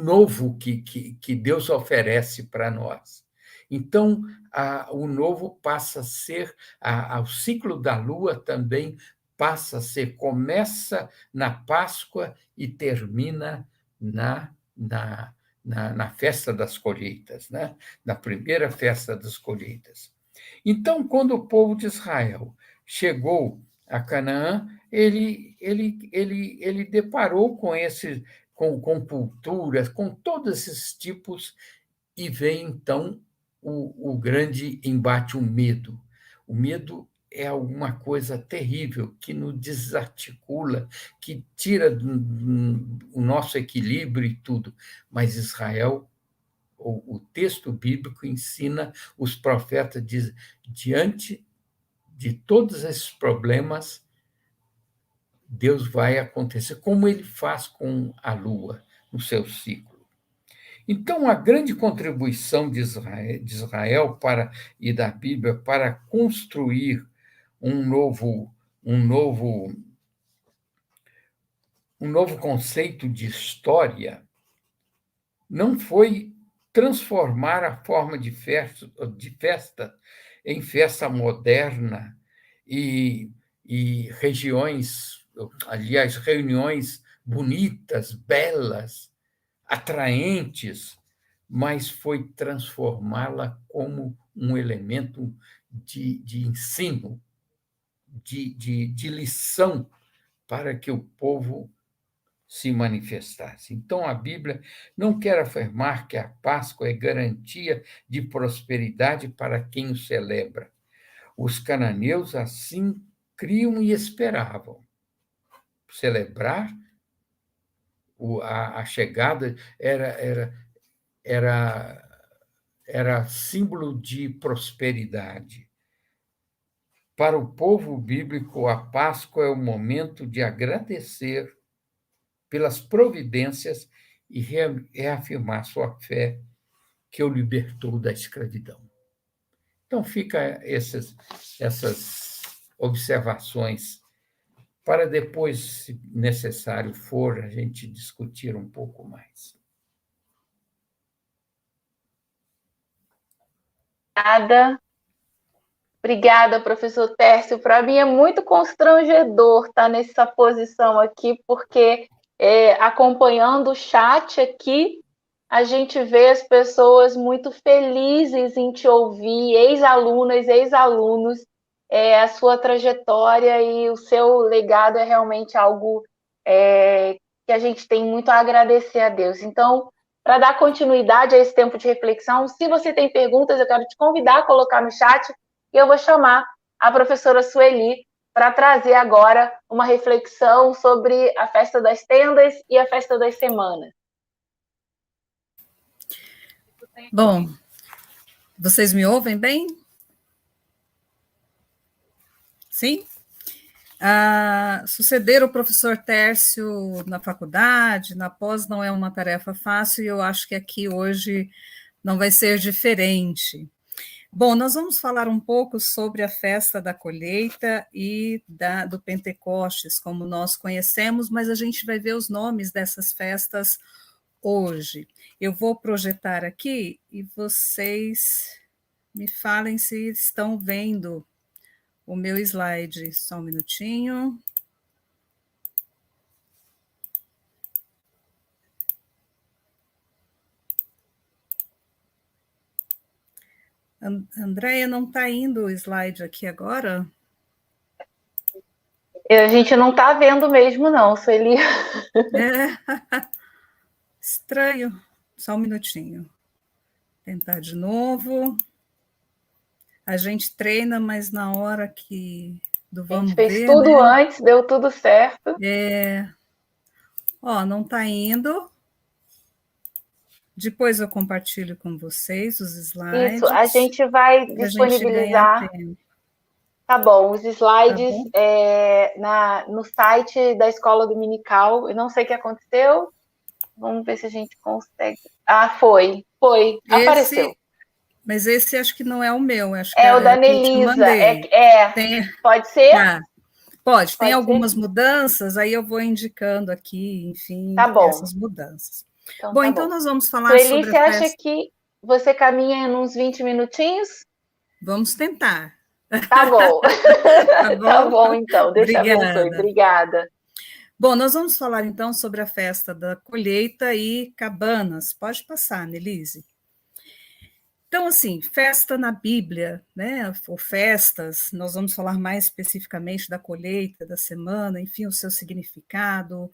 novo que Deus oferece para nós. Então, o novo passa a ser, o ciclo da lua também passa a ser, começa na Páscoa e termina na festa das colheitas, né? Na primeira festa das colheitas. Então, quando o povo de Israel chegou a Canaã, ele deparou com culturas, com todos esses tipos, e vem, então, o grande embate, o medo. O medo é alguma coisa terrível que nos desarticula, que tira o nosso equilíbrio e tudo. Mas Israel, o texto bíblico ensina, os profetas dizem, diante de todos esses problemas, Deus vai acontecer, como ele faz com a lua no seu ciclo. Então, a grande contribuição de Israel e da Bíblia para construir um novo conceito de história não foi transformar a forma de festa em festa moderna e reuniões bonitas, belas, atraentes, mas foi transformá-la como um elemento de ensino, de lição para que o povo se manifestasse. Então, a Bíblia não quer afirmar que a Páscoa é garantia de prosperidade para quem o celebra. Os cananeus assim criam e esperavam. Celebrar a chegada era símbolo de prosperidade. Para o povo bíblico, a Páscoa é o momento de agradecer pelas providências e reafirmar sua fé que o libertou da escravidão. Então, fica essas observações para depois, se necessário for, a gente discutir um pouco mais. Obrigada, professor Tércio. Para mim é muito constrangedor estar nessa posição aqui, porque acompanhando o chat aqui, a gente vê as pessoas muito felizes em te ouvir, ex-alunas, ex-alunos, a sua trajetória e o seu legado é realmente algo que a gente tem muito a agradecer a Deus. Então, para dar continuidade a esse tempo de reflexão, se você tem perguntas, eu quero te convidar a colocar no chat e eu vou chamar a professora Sueli para trazer agora uma reflexão sobre a festa das tendas e a festa das semanas. Bom, vocês me ouvem bem? Sim? Suceder o professor Tércio na faculdade, na pós, não é uma tarefa fácil, e eu acho que aqui hoje não vai ser diferente. Bom, nós vamos falar um pouco sobre a festa da colheita e do Pentecostes, como nós conhecemos, mas a gente vai ver os nomes dessas festas hoje. Eu vou projetar aqui e vocês me falem se estão vendo o meu slide. Só um minutinho. Andréia, não está indo o slide aqui agora? A gente não está vendo mesmo, não, Sueli. Estranho. Só um minutinho. Tentar de novo. A gente treina, mas na hora do vamos ver... A gente fez tudo antes, deu tudo certo. Não está indo. Depois eu compartilho com vocês os slides. Isso, a gente vai disponibilizar. Tá bom, os slides no site da Escola Dominical. Eu não sei o que aconteceu. Vamos ver se a gente consegue. Foi. Apareceu. Mas esse acho que não é o meu. Acho que o da Nelisa. Pode ser? Pode. Tem algumas mudanças, aí eu vou indicando aqui, enfim, tá bom. essas mudanças. Então, então nós vamos falar sobre você acha que você caminha em uns 20 minutinhos? Vamos tentar. Tá bom. Tá Tá bom? bom, então. Deus te abençoe. Obrigada. Obrigada. Bom, nós vamos falar então sobre a festa da colheita e cabanas. Pode passar, Nelise. Então, assim, festa na Bíblia, né, ou festas, nós vamos falar mais especificamente da colheita, da semana, enfim, o seu significado,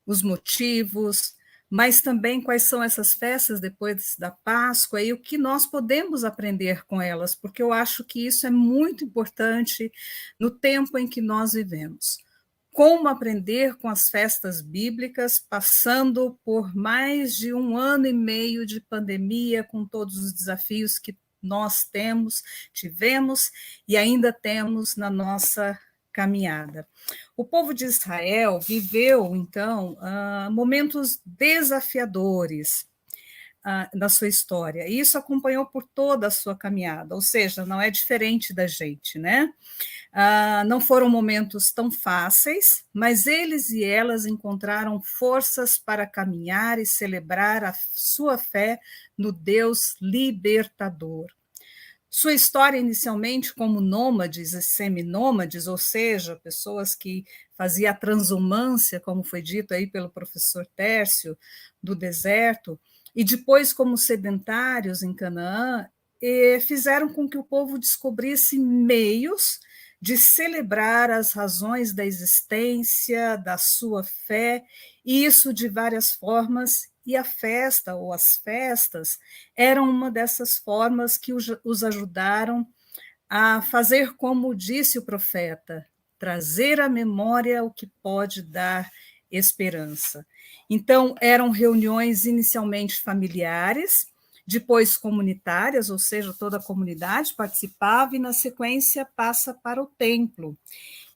os motivos, mas também quais são essas festas depois da Páscoa e o que nós podemos aprender com elas, porque eu acho que isso é muito importante no tempo em que nós vivemos. Como aprender com as festas bíblicas, passando por mais de 1 ano e meio de pandemia, com todos os desafios que nós tivemos e ainda temos na nossa caminhada. O povo de Israel viveu, então, momentos desafiadores na sua história, e isso acompanhou por toda a sua caminhada, ou seja, não é diferente da gente, né? Não foram momentos tão fáceis, mas eles e elas encontraram forças para caminhar e celebrar a sua fé no Deus libertador. Sua história, inicialmente, como nômades e seminômades, ou seja, pessoas que faziam a transumância, como foi dito aí pelo professor Tércio, do deserto, e depois como sedentários em Canaã, fizeram com que o povo descobrisse meios de celebrar as razões da existência, da sua fé, e isso de várias formas, e a festa ou as festas eram uma dessas formas que os ajudaram a fazer como disse o profeta, trazer à memória o que pode dar esperança. Então, eram reuniões inicialmente familiares, depois comunitárias, ou seja, toda a comunidade participava, e na sequência passa para o templo.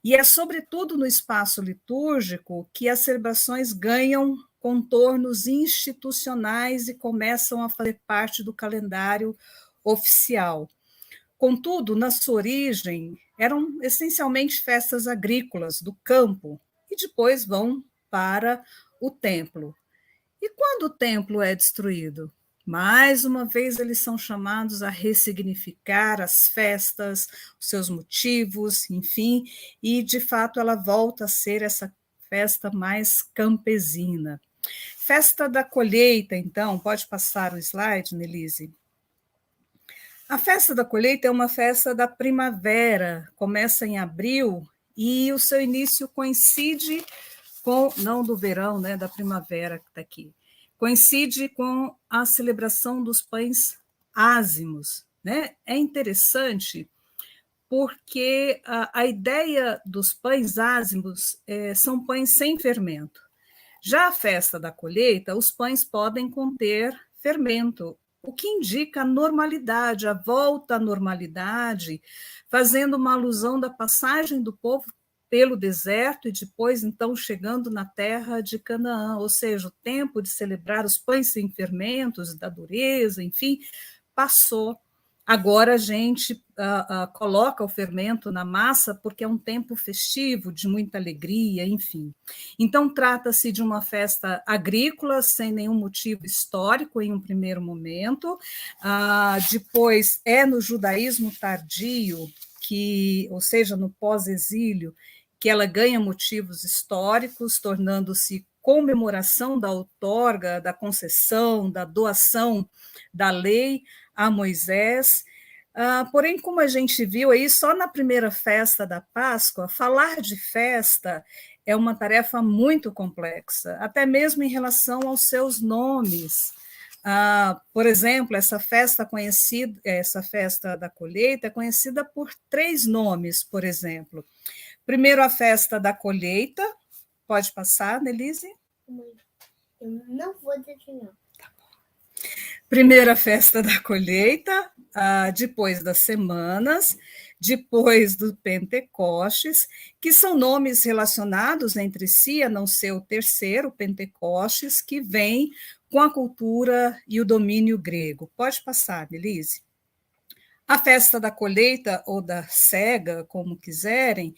E é sobretudo no espaço litúrgico que as celebrações ganham contornos institucionais e começam a fazer parte do calendário oficial. Contudo, na sua origem, eram essencialmente festas agrícolas do campo e depois vão para o templo. E quando o templo é destruído? Mais uma vez, eles são chamados a ressignificar as festas, os seus motivos, enfim, e de fato ela volta a ser essa festa mais campesina. Festa da colheita, então, pode passar o slide, Nelise? A festa da colheita é uma festa da primavera, começa em abril e o seu início coincide com, não do verão, né, da primavera que está aqui, coincide com a celebração dos pães ázimos, né? É interessante porque a ideia dos pães ázimos são pães sem fermento. Já a festa da colheita, os pães podem conter fermento, o que indica a normalidade, a volta à normalidade, fazendo uma alusão da passagem do povo pelo deserto e depois, então, chegando na terra de Canaã, ou seja, o tempo de celebrar os pães sem fermentos, da dureza, enfim, passou. Agora a gente coloca o fermento na massa porque é um tempo festivo, de muita alegria, enfim. Então, trata-se de uma festa agrícola, sem nenhum motivo histórico em um primeiro momento. Depois, é no judaísmo tardio, ou seja, no pós-exílio, que ela ganha motivos históricos, tornando-se comemoração da outorga, da concessão, da doação da lei a Moisés. Porém, como a gente viu aí, só na primeira festa da Páscoa, falar de festa é uma tarefa muito complexa, até mesmo em relação aos seus nomes. Por exemplo, essa festa da colheita é conhecida por 3 nomes, por exemplo. Primeiro, a festa da colheita. Pode passar, Nelise? Eu não vou adivinhar. Primeiro, a festa da colheita, depois das semanas, depois do Pentecostes, que são nomes relacionados entre si, a não ser o terceiro, Pentecostes, que vem com a cultura e o domínio grego. Pode passar, Nelise. A festa da colheita, ou da cega, como quiserem,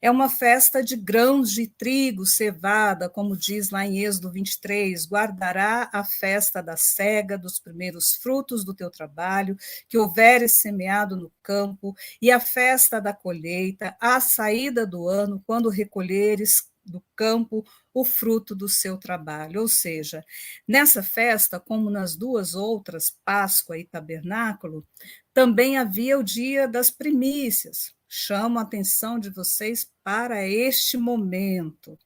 é uma festa de grãos de trigo, cevada, como diz lá em Êxodo 23, guardará a festa da cega, dos primeiros frutos do teu trabalho, que houveres semeado no campo, e a festa da colheita, a saída do ano, quando recolheres do campo o fruto do seu trabalho. Ou seja, nessa festa, como nas duas outras, Páscoa e Tabernáculo, também havia o dia das primícias. Chamo a atenção de vocês para este momento,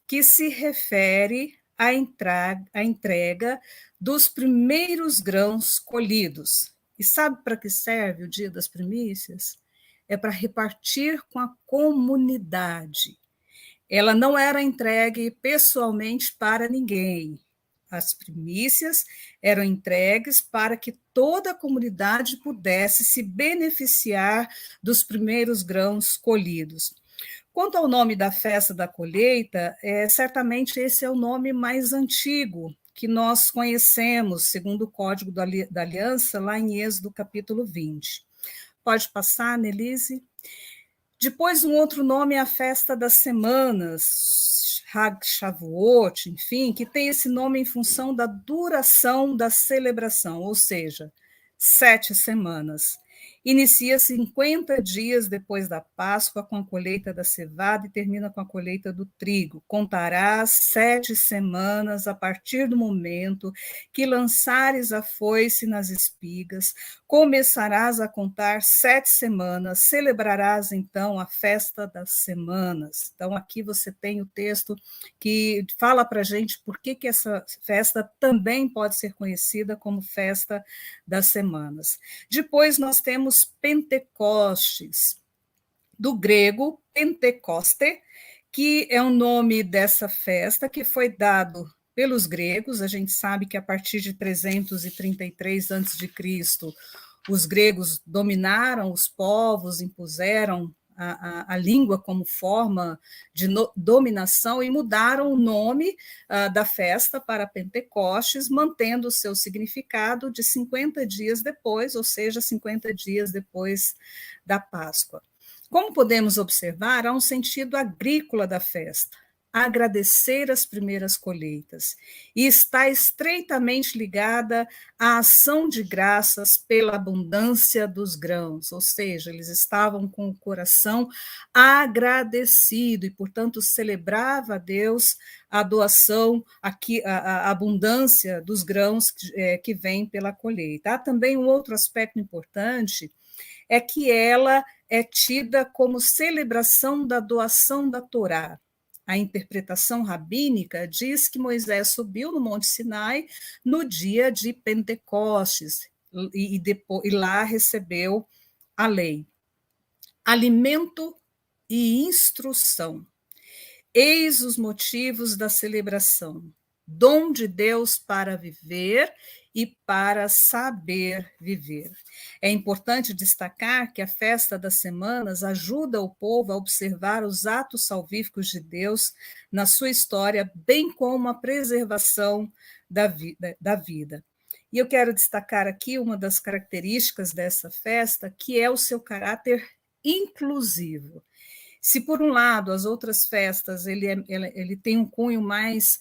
que se refere à entrega dos primeiros grãos colhidos. E sabe para que serve o dia das primícias? É para repartir com a comunidade. Ela não era entregue pessoalmente para ninguém. As primícias eram entregues para que toda a comunidade pudesse se beneficiar dos primeiros grãos colhidos. Quanto ao nome da festa da colheita, certamente esse é o nome mais antigo que nós conhecemos, segundo o Código da Aliança, lá em Êxodo capítulo 20. Pode passar, Nelise? Depois, um outro nome é a Festa das Semanas, Hag Shavuot, enfim, que tem esse nome em função da duração da celebração, ou seja, 7 semanas. Inicia 50 dias depois da Páscoa com a colheita da cevada e termina com a colheita do trigo. Contarás 7 semanas a partir do momento que lançares a foice nas espigas, começarás a contar 7 semanas, celebrarás então a festa das semanas. Então aqui você tem o texto que fala para a gente por que essa festa também pode ser conhecida como festa das semanas. Depois nós temos Pentecostes, do grego Pentecoste, que é o nome dessa festa que foi dado pelos gregos. A gente sabe que a partir de 333 a.C., os gregos dominaram os povos, impuseram a língua como forma de dominação e mudaram o nome da festa para Pentecostes, mantendo o seu significado de 50 dias depois, ou seja, 50 dias depois da Páscoa. Como podemos observar, há um sentido agrícola da festa, agradecer as primeiras colheitas, e está estreitamente ligada à ação de graças pela abundância dos grãos, ou seja, eles estavam com o coração agradecido e, portanto, celebrava a Deus a doação, a abundância dos grãos que vem pela colheita. Há também um outro aspecto importante, é que ela é tida como celebração da doação da Torá. A interpretação rabínica diz que Moisés subiu no Monte Sinai no dia de Pentecostes e lá recebeu a lei. Alimento e instrução. Eis os motivos da celebração. Dom de Deus para viver e para saber viver. É importante destacar que a festa das semanas ajuda o povo a observar os atos salvíficos de Deus na sua história, bem como a preservação da vida. E eu quero destacar aqui uma das características dessa festa, que é o seu caráter inclusivo. Se, por um lado, as outras festas ele tem um cunho mais,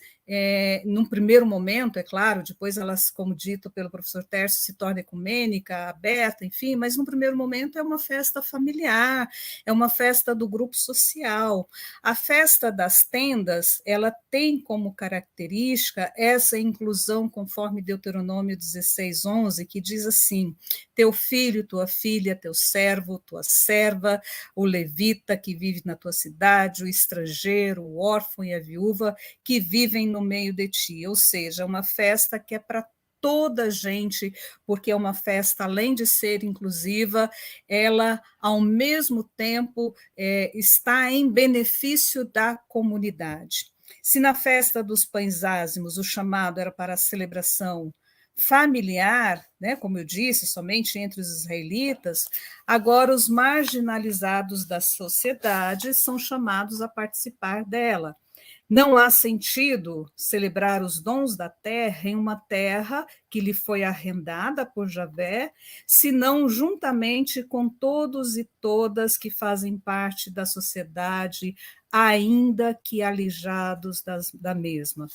num primeiro momento, é claro, depois elas, como dito pelo professor Tércio, se torna ecumênica, aberta, enfim, mas no primeiro momento é uma festa familiar, é uma festa do grupo social. A festa das tendas, ela tem como característica essa inclusão, conforme Deuteronômio 16:11, que diz assim: teu filho, tua filha, teu servo, tua serva, o levita que vive na tua cidade, o estrangeiro, o órfão e a viúva que vivem no meio de ti. Ou seja, uma festa que é para toda a gente, porque é uma festa, além de ser inclusiva, ela, ao mesmo tempo, está em benefício da comunidade. Se na festa dos pães ázimos o chamado era para a celebração familiar, né, como eu disse, somente entre os israelitas, agora os marginalizados da sociedade são chamados a participar dela. Não há sentido celebrar os dons da terra em uma terra que lhe foi arrendada por Javé, senão juntamente com todos e todas que fazem parte da sociedade, ainda que alijados da mesma.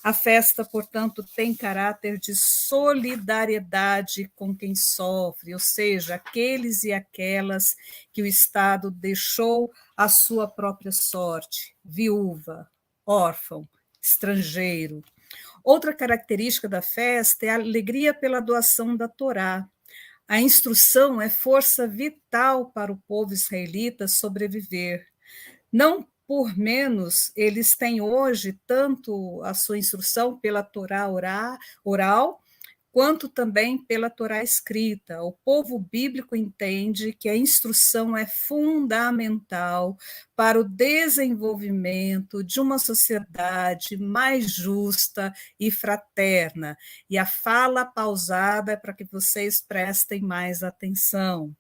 A festa, portanto, tem caráter de solidariedade com quem sofre, ou seja, aqueles e aquelas que o Estado deixou à sua própria sorte, viúva, órfão, estrangeiro. Outra característica da festa é a alegria pela doação da Torá. A instrução é força vital para o povo israelita sobreviver. Não por menos, eles têm hoje tanto a sua instrução pela Torá oral, quanto também pela Torá escrita. O povo bíblico entende que a instrução é fundamental para o desenvolvimento de uma sociedade mais justa e fraterna. E a fala pausada é para que vocês prestem mais atenção.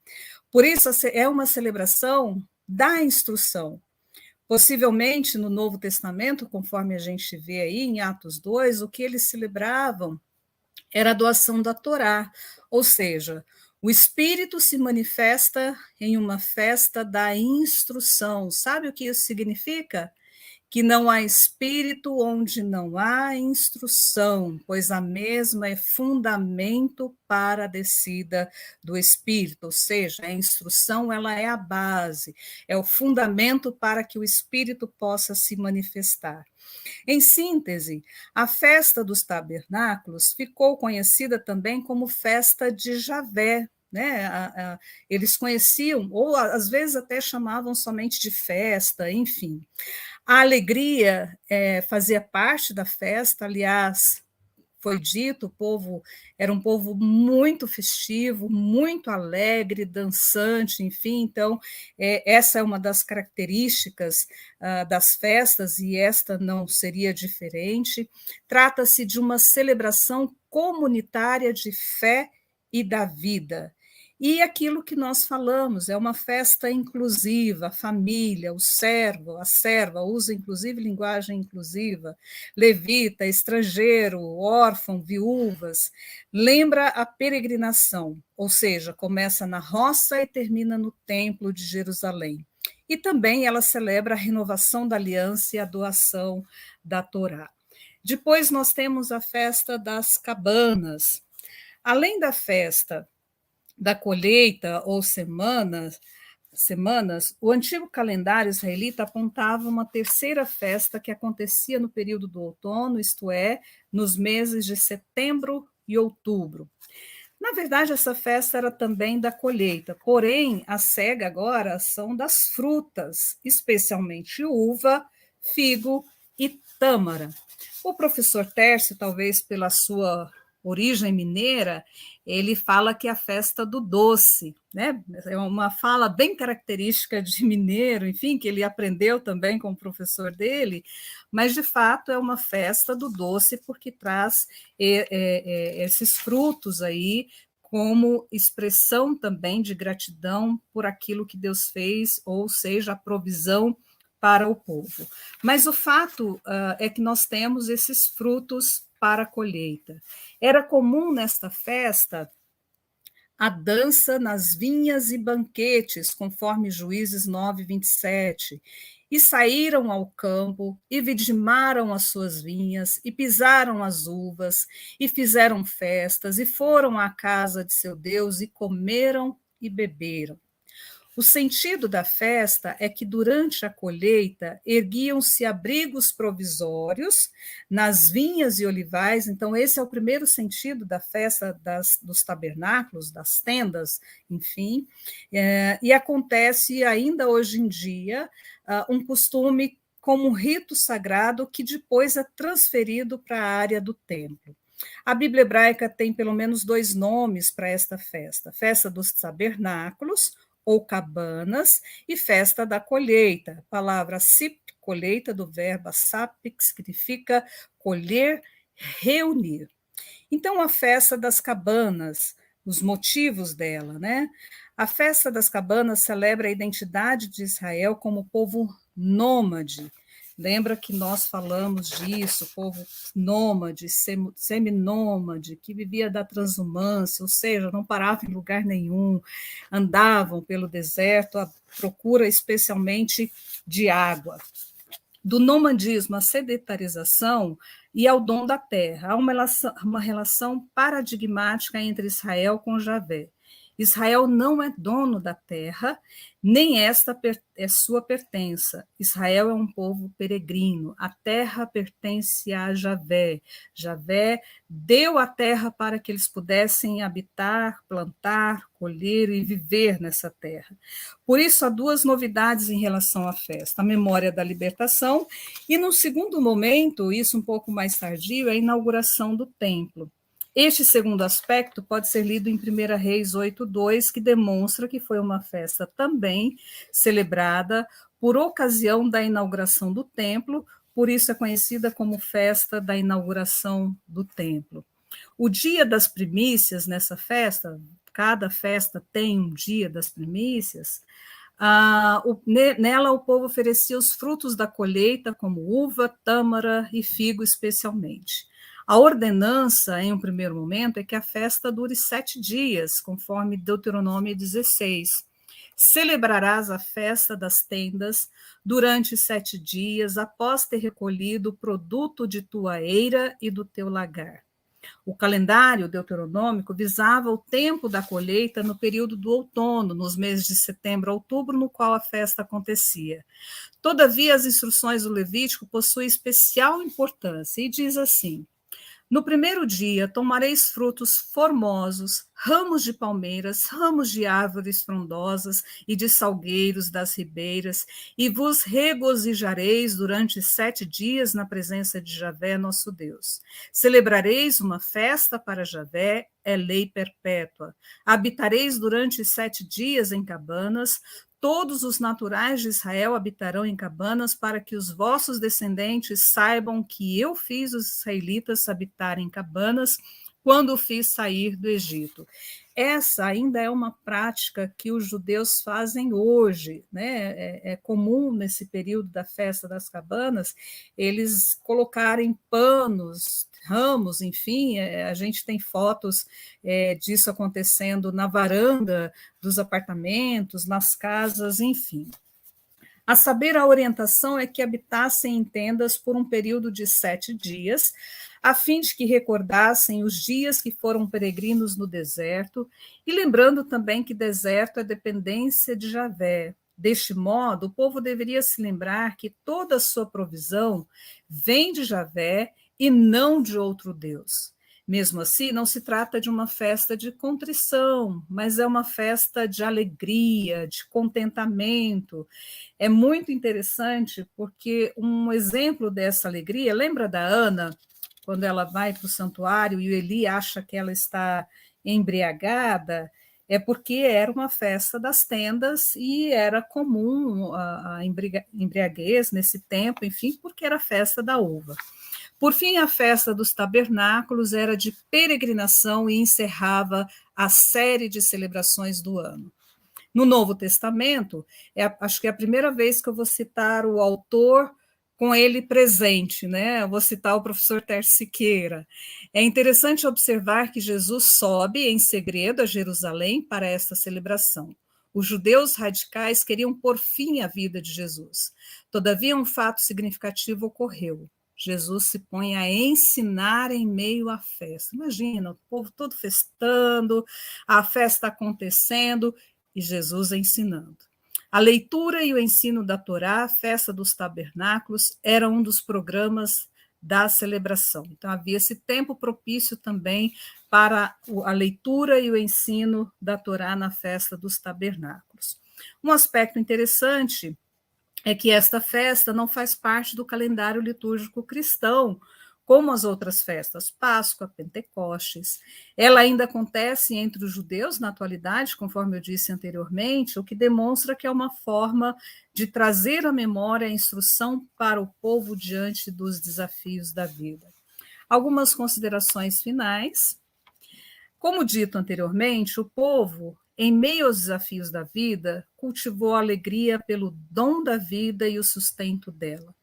Por isso, é uma celebração da instrução. Possivelmente, no Novo Testamento, conforme a gente vê aí em Atos 2, o que eles celebravam era a doação da Torá, ou seja, o Espírito se manifesta em uma festa da instrução. Sabe o que isso significa? Que não há espírito onde não há instrução, pois a mesma é fundamento para a descida do espírito, ou seja, a instrução ela é a base, é o fundamento para que o espírito possa se manifestar. Em síntese, a festa dos tabernáculos ficou conhecida também como festa de Javé, né? Eles conheciam, ou às vezes até chamavam somente de festa, enfim. A alegria fazia parte da festa, aliás, foi dito, o povo era um povo muito festivo, muito alegre, dançante, enfim, então essa é uma das características das festas, e esta não seria diferente. Trata-se de uma celebração comunitária de fé e da vida. E aquilo que nós falamos, é uma festa inclusiva, a família, o servo, a serva, usa inclusive linguagem inclusiva, levita, estrangeiro, órfão, viúvas. Lembra a peregrinação, ou seja, começa na roça e termina no templo de Jerusalém. E também ela celebra a renovação da aliança e a doação da Torá. Depois nós temos a festa das cabanas. Além da festa da colheita ou semanas, o antigo calendário israelita apontava uma terceira festa que acontecia no período do outono, isto é, nos meses de setembro e outubro. Na verdade, essa festa era também da colheita, porém, a cega agora são das frutas, especialmente uva, figo e tâmara. O professor Tércio, talvez pela sua origem mineira, ele fala que é a festa do doce, né? É uma fala bem característica de mineiro, enfim, que ele aprendeu também com o professor dele, mas de fato é uma festa do doce porque traz esses frutos aí como expressão também de gratidão por aquilo que Deus fez, ou seja, a provisão para o povo. Mas o fato é que nós temos esses frutos para a colheita. Era comum nesta festa a dança nas vinhas e banquetes, conforme Juízes 9, 27. E saíram ao campo, e vidimaram as suas vinhas, e pisaram as uvas, e fizeram festas, e foram à casa de seu Deus, e comeram e beberam. O sentido da festa é que, durante a colheita, erguiam-se abrigos provisórios nas vinhas e olivais. Então, esse é o primeiro sentido da festa dos tabernáculos, das tendas, enfim. E acontece ainda hoje em dia um costume como um rito sagrado que depois é transferido para a área do templo. A Bíblia hebraica tem pelo menos 2 nomes para esta festa: festa dos tabernáculos, ou cabanas, e festa da colheita. A palavra sip, colheita, do verbo sap, que significa colher, reunir. Então, a festa das cabanas, os motivos dela, né? A festa das cabanas celebra a identidade de Israel como povo nômade. Lembra que nós falamos disso, povo nômade, seminômade, que vivia da transhumância, ou seja, não parava em lugar nenhum, andavam pelo deserto à procura especialmente de água. Do nomadismo à sedentarização e ao dom da terra. Há uma relação paradigmática entre Israel com Javé. Israel não é dono da terra, nem esta é sua pertença. Israel é um povo peregrino. A terra pertence a Javé. Javé deu a terra para que eles pudessem habitar, plantar, colher e viver nessa terra. Por isso, há duas novidades em relação à festa: a memória da libertação e, no segundo momento, isso um pouco mais tardio, a inauguração do templo. Este segundo aspecto pode ser lido em 1 Reis 8:2, que demonstra que foi uma festa também celebrada por ocasião da inauguração do templo, por isso é conhecida como festa da inauguração do templo. O dia das primícias nessa festa, cada festa tem um dia das primícias, nela o povo oferecia os frutos da colheita, como uva, tâmara e figo especialmente. A ordenança, em um primeiro momento, é que a festa dure 7 dias, conforme Deuteronômio 16. Celebrarás a festa das tendas durante 7 dias, após ter recolhido o produto de tua eira e do teu lagar. O calendário deuteronômico visava o tempo da colheita no período do outono, nos meses de setembro a outubro, no qual a festa acontecia. Todavia, as instruções do Levítico possuem especial importância e diz assim: no primeiro dia tomareis frutos formosos, ramos de palmeiras, ramos de árvores frondosas e de salgueiros das ribeiras, e vos regozijareis durante 7 dias na presença de Javé, nosso Deus. Celebrareis uma festa para Javé, é lei perpétua. Habitareis durante 7 dias em cabanas. Todos os naturais de Israel habitarão em cabanas, para que os vossos descendentes saibam que eu fiz os israelitas habitarem em cabanas quando o fiz sair do Egito. Essa ainda é uma prática que os judeus fazem hoje, né? É comum nesse período da festa das cabanas eles colocarem panos, ramos, enfim, a gente tem fotos disso acontecendo na varanda dos apartamentos, nas casas, enfim. A saber, a orientação é que habitassem em tendas por um período de 7 dias, a fim de que recordassem os dias que foram peregrinos no deserto, e lembrando também que deserto é dependência de Javé. Deste modo, o povo deveria se lembrar que toda a sua provisão vem de Javé e não de outro Deus. Mesmo assim, não se trata de uma festa de contrição, mas é uma festa de alegria, de contentamento. É muito interessante porque um exemplo dessa alegria, lembra da Ana, quando ela vai para o santuário e o Eli acha que ela está embriagada? É porque era uma festa das tendas e era comum a embriaguez nesse tempo, enfim, porque era a festa da uva. Por fim, a festa dos tabernáculos era de peregrinação e encerrava a série de celebrações do ano. No Novo Testamento, acho que é a primeira vez que eu vou citar o autor com ele presente, né? Eu vou citar o professor Tércio Siqueira. É interessante observar que Jesus sobe em segredo a Jerusalém para esta celebração. Os judeus radicais queriam pôr fim à vida de Jesus. Todavia, um fato significativo ocorreu. Jesus se põe a ensinar em meio à festa. Imagina, o povo todo festando, a festa acontecendo e Jesus ensinando. A leitura e o ensino da Torá, a festa dos tabernáculos, era um dos programas da celebração. Então, havia esse tempo propício também para a leitura e o ensino da Torá na festa dos tabernáculos. Um aspecto interessante é que esta festa não faz parte do calendário litúrgico cristão, como as outras festas, Páscoa, Pentecostes. Ela ainda acontece entre os judeus na atualidade, conforme eu disse anteriormente, o que demonstra que é uma forma de trazer à memória a instrução para o povo diante dos desafios da vida. Algumas considerações finais. Como dito anteriormente, o povo, em meio aos desafios da vida, cultivou a alegria pelo dom da vida e o sustento dela.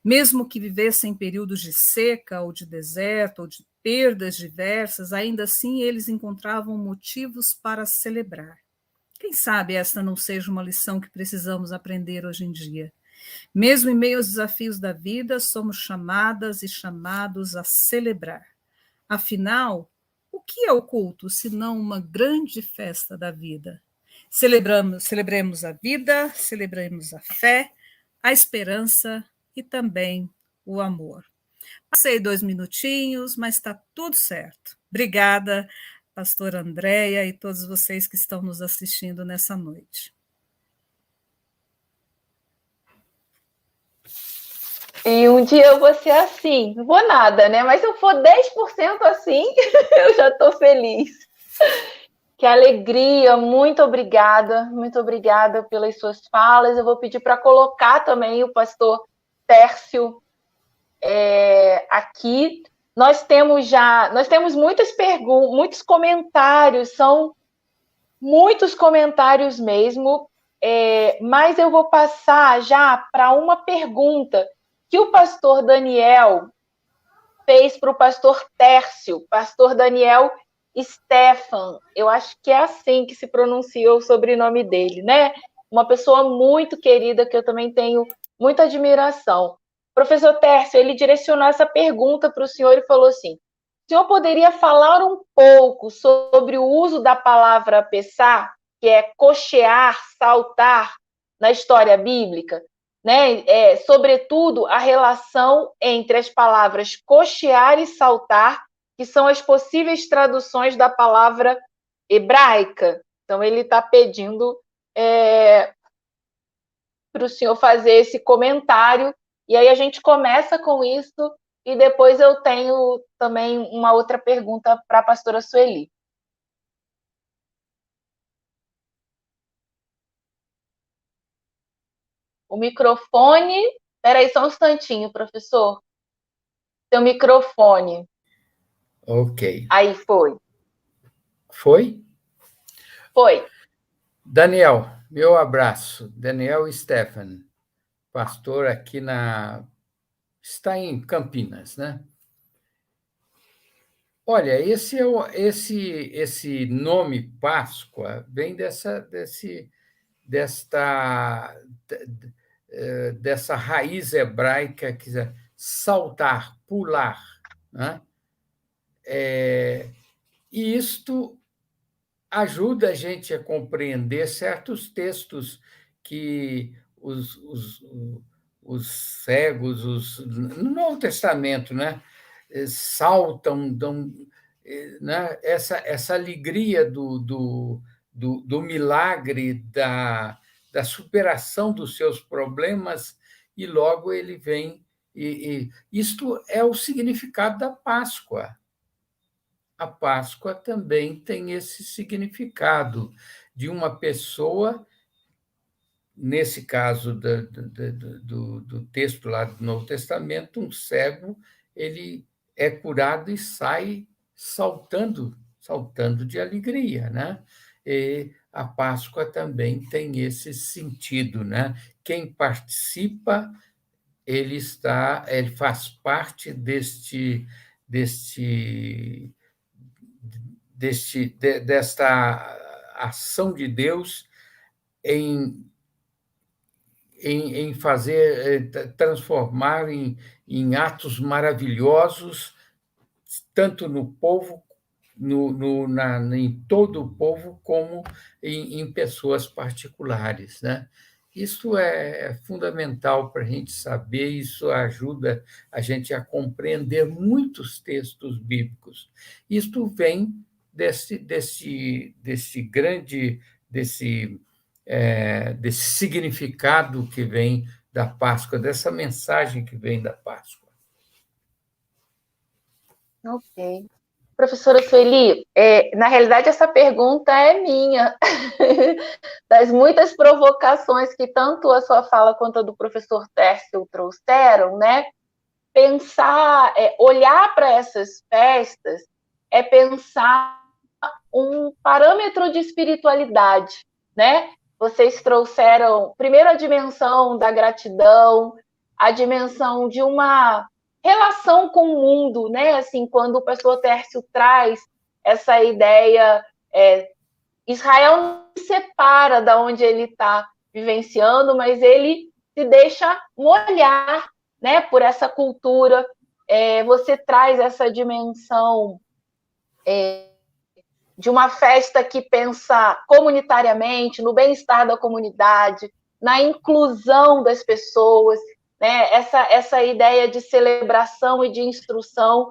Mesmo que vivessem períodos de seca ou de deserto ou de perdas diversas, ainda assim eles encontravam motivos para celebrar. Quem sabe esta não seja uma lição que precisamos aprender hoje em dia? Mesmo em meio aos desafios da vida, somos chamadas e chamados a celebrar. Afinal, o que é o culto, senão uma grande festa da vida? Celebremos a vida, celebremos a fé, a esperança e também o amor. Passei 2 minutinhos, mas está tudo certo. Obrigada, pastora Andréia e todos vocês que estão nos assistindo nessa noite. E um dia eu vou ser assim, não vou nada, né? Mas se eu for 10% assim, eu já estou feliz. Que alegria, muito obrigada pelas suas falas. Eu vou pedir para colocar também o pastor Tércio aqui. Nós temos muitas perguntas, muitos comentários, são muitos comentários mesmo, mas eu vou passar já para uma pergunta que o pastor Daniel fez para o pastor Tércio, pastor Daniel Stefan, eu acho que é assim que se pronuncia o sobrenome dele, né? Uma pessoa muito querida que eu também tenho muita admiração. Professor Tércio, ele direcionou essa pergunta para o senhor e falou assim: o senhor poderia falar um pouco sobre o uso da palavra pessar, que é cochear, saltar, na história bíblica? Né? Sobretudo, a relação entre as palavras cochear e saltar, que são as possíveis traduções da palavra hebraica. Então, ele está pedindo para o senhor fazer esse comentário, e aí a gente começa com isso, e depois eu tenho também uma outra pergunta para a pastora Sueli. O microfone... Espera aí só um instantinho, professor. Seu microfone. Ok. Aí, foi. Foi? Foi. Daniel, meu abraço. Daniel Stefan, pastor aqui está em Campinas, né? Olha, esse nome Páscoa vem dessa raiz hebraica que é saltar, pular, né? E isto ajuda a gente a compreender certos textos que os cegos, no Novo Testamento, né, saltam, dão, né, essa alegria do milagre, da superação dos seus problemas, e logo ele vem. Isto é o significado da Páscoa. A Páscoa também tem esse significado de uma pessoa, nesse caso do texto lá do Novo Testamento, um cego, ele é curado e sai saltando de alegria, né? E a Páscoa também tem esse sentido, né? Quem participa, ele faz parte desta ação de Deus em fazer, transformar em atos maravilhosos, tanto no povo, em todo o povo, como em pessoas particulares, né? Isso é fundamental para a gente saber, isso ajuda a gente a compreender muitos textos bíblicos. Isto vem desse significado que vem da Páscoa, dessa mensagem que vem da Páscoa. Ok. Professora Sueli, na realidade essa pergunta é minha, das muitas provocações que tanto a sua fala quanto a do professor Tércio trouxeram, né? Pensar, olhar para essas festas é pensar um parâmetro de espiritualidade, né? Vocês trouxeram primeiro a dimensão da gratidão, a dimensão de uma relação com o mundo, né? Assim, quando o pastor Tércio traz essa ideia, Israel não se separa da onde ele está vivenciando, mas ele se deixa molhar, né, por essa cultura. Você traz essa dimensão de uma festa que pensa comunitariamente, no bem-estar da comunidade, na inclusão das pessoas, né? Essa ideia de celebração e de instrução.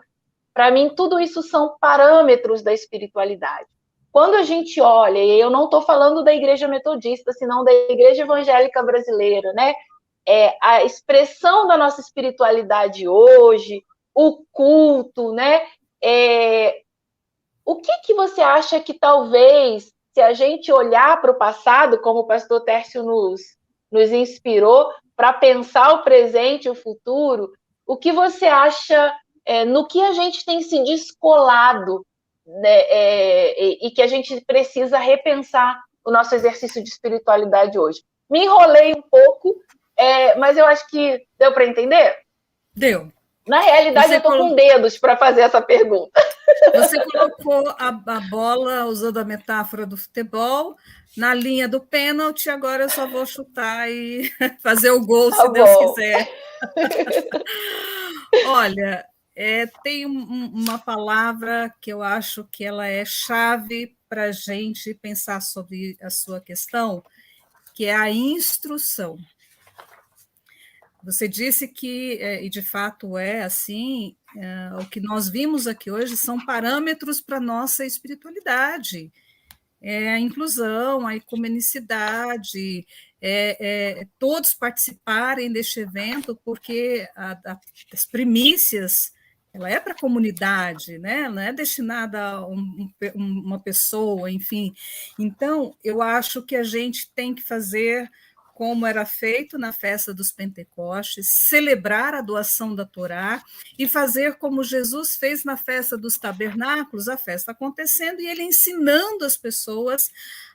Para mim, tudo isso são parâmetros da espiritualidade. Quando a gente olha, e eu não estou falando da igreja metodista, senão da igreja evangélica brasileira, né? A expressão da nossa espiritualidade hoje, o culto, né? O que você acha que talvez, se a gente olhar para o passado, como o pastor Tércio nos inspirou, para pensar o presente e o futuro, o que você acha no que a gente tem se descolado, né, e que a gente precisa repensar o nosso exercício de espiritualidade hoje? Me enrolei um pouco, mas eu acho que deu para entender? Deu. Na realidade, eu estou com dedos para fazer essa pergunta. Você colocou a bola, usando a metáfora do futebol, na linha do pênalti, agora eu só vou chutar e fazer o gol, se Deus quiser. Olha, tem uma palavra que eu acho que ela é chave para a gente pensar sobre a sua questão, que é a instrução. Você disse que, e de fato é assim, o que nós vimos aqui hoje são parâmetros para a nossa espiritualidade. A inclusão, a ecumenicidade, todos participarem deste evento, porque as primícias, ela é para a comunidade, né? Ela não é destinada a uma pessoa, enfim. Então, eu acho que a gente tem que fazer como era feito na festa dos Pentecostes, celebrar a doação da Torá e fazer como Jesus fez na festa dos tabernáculos, a festa acontecendo e ele ensinando as pessoas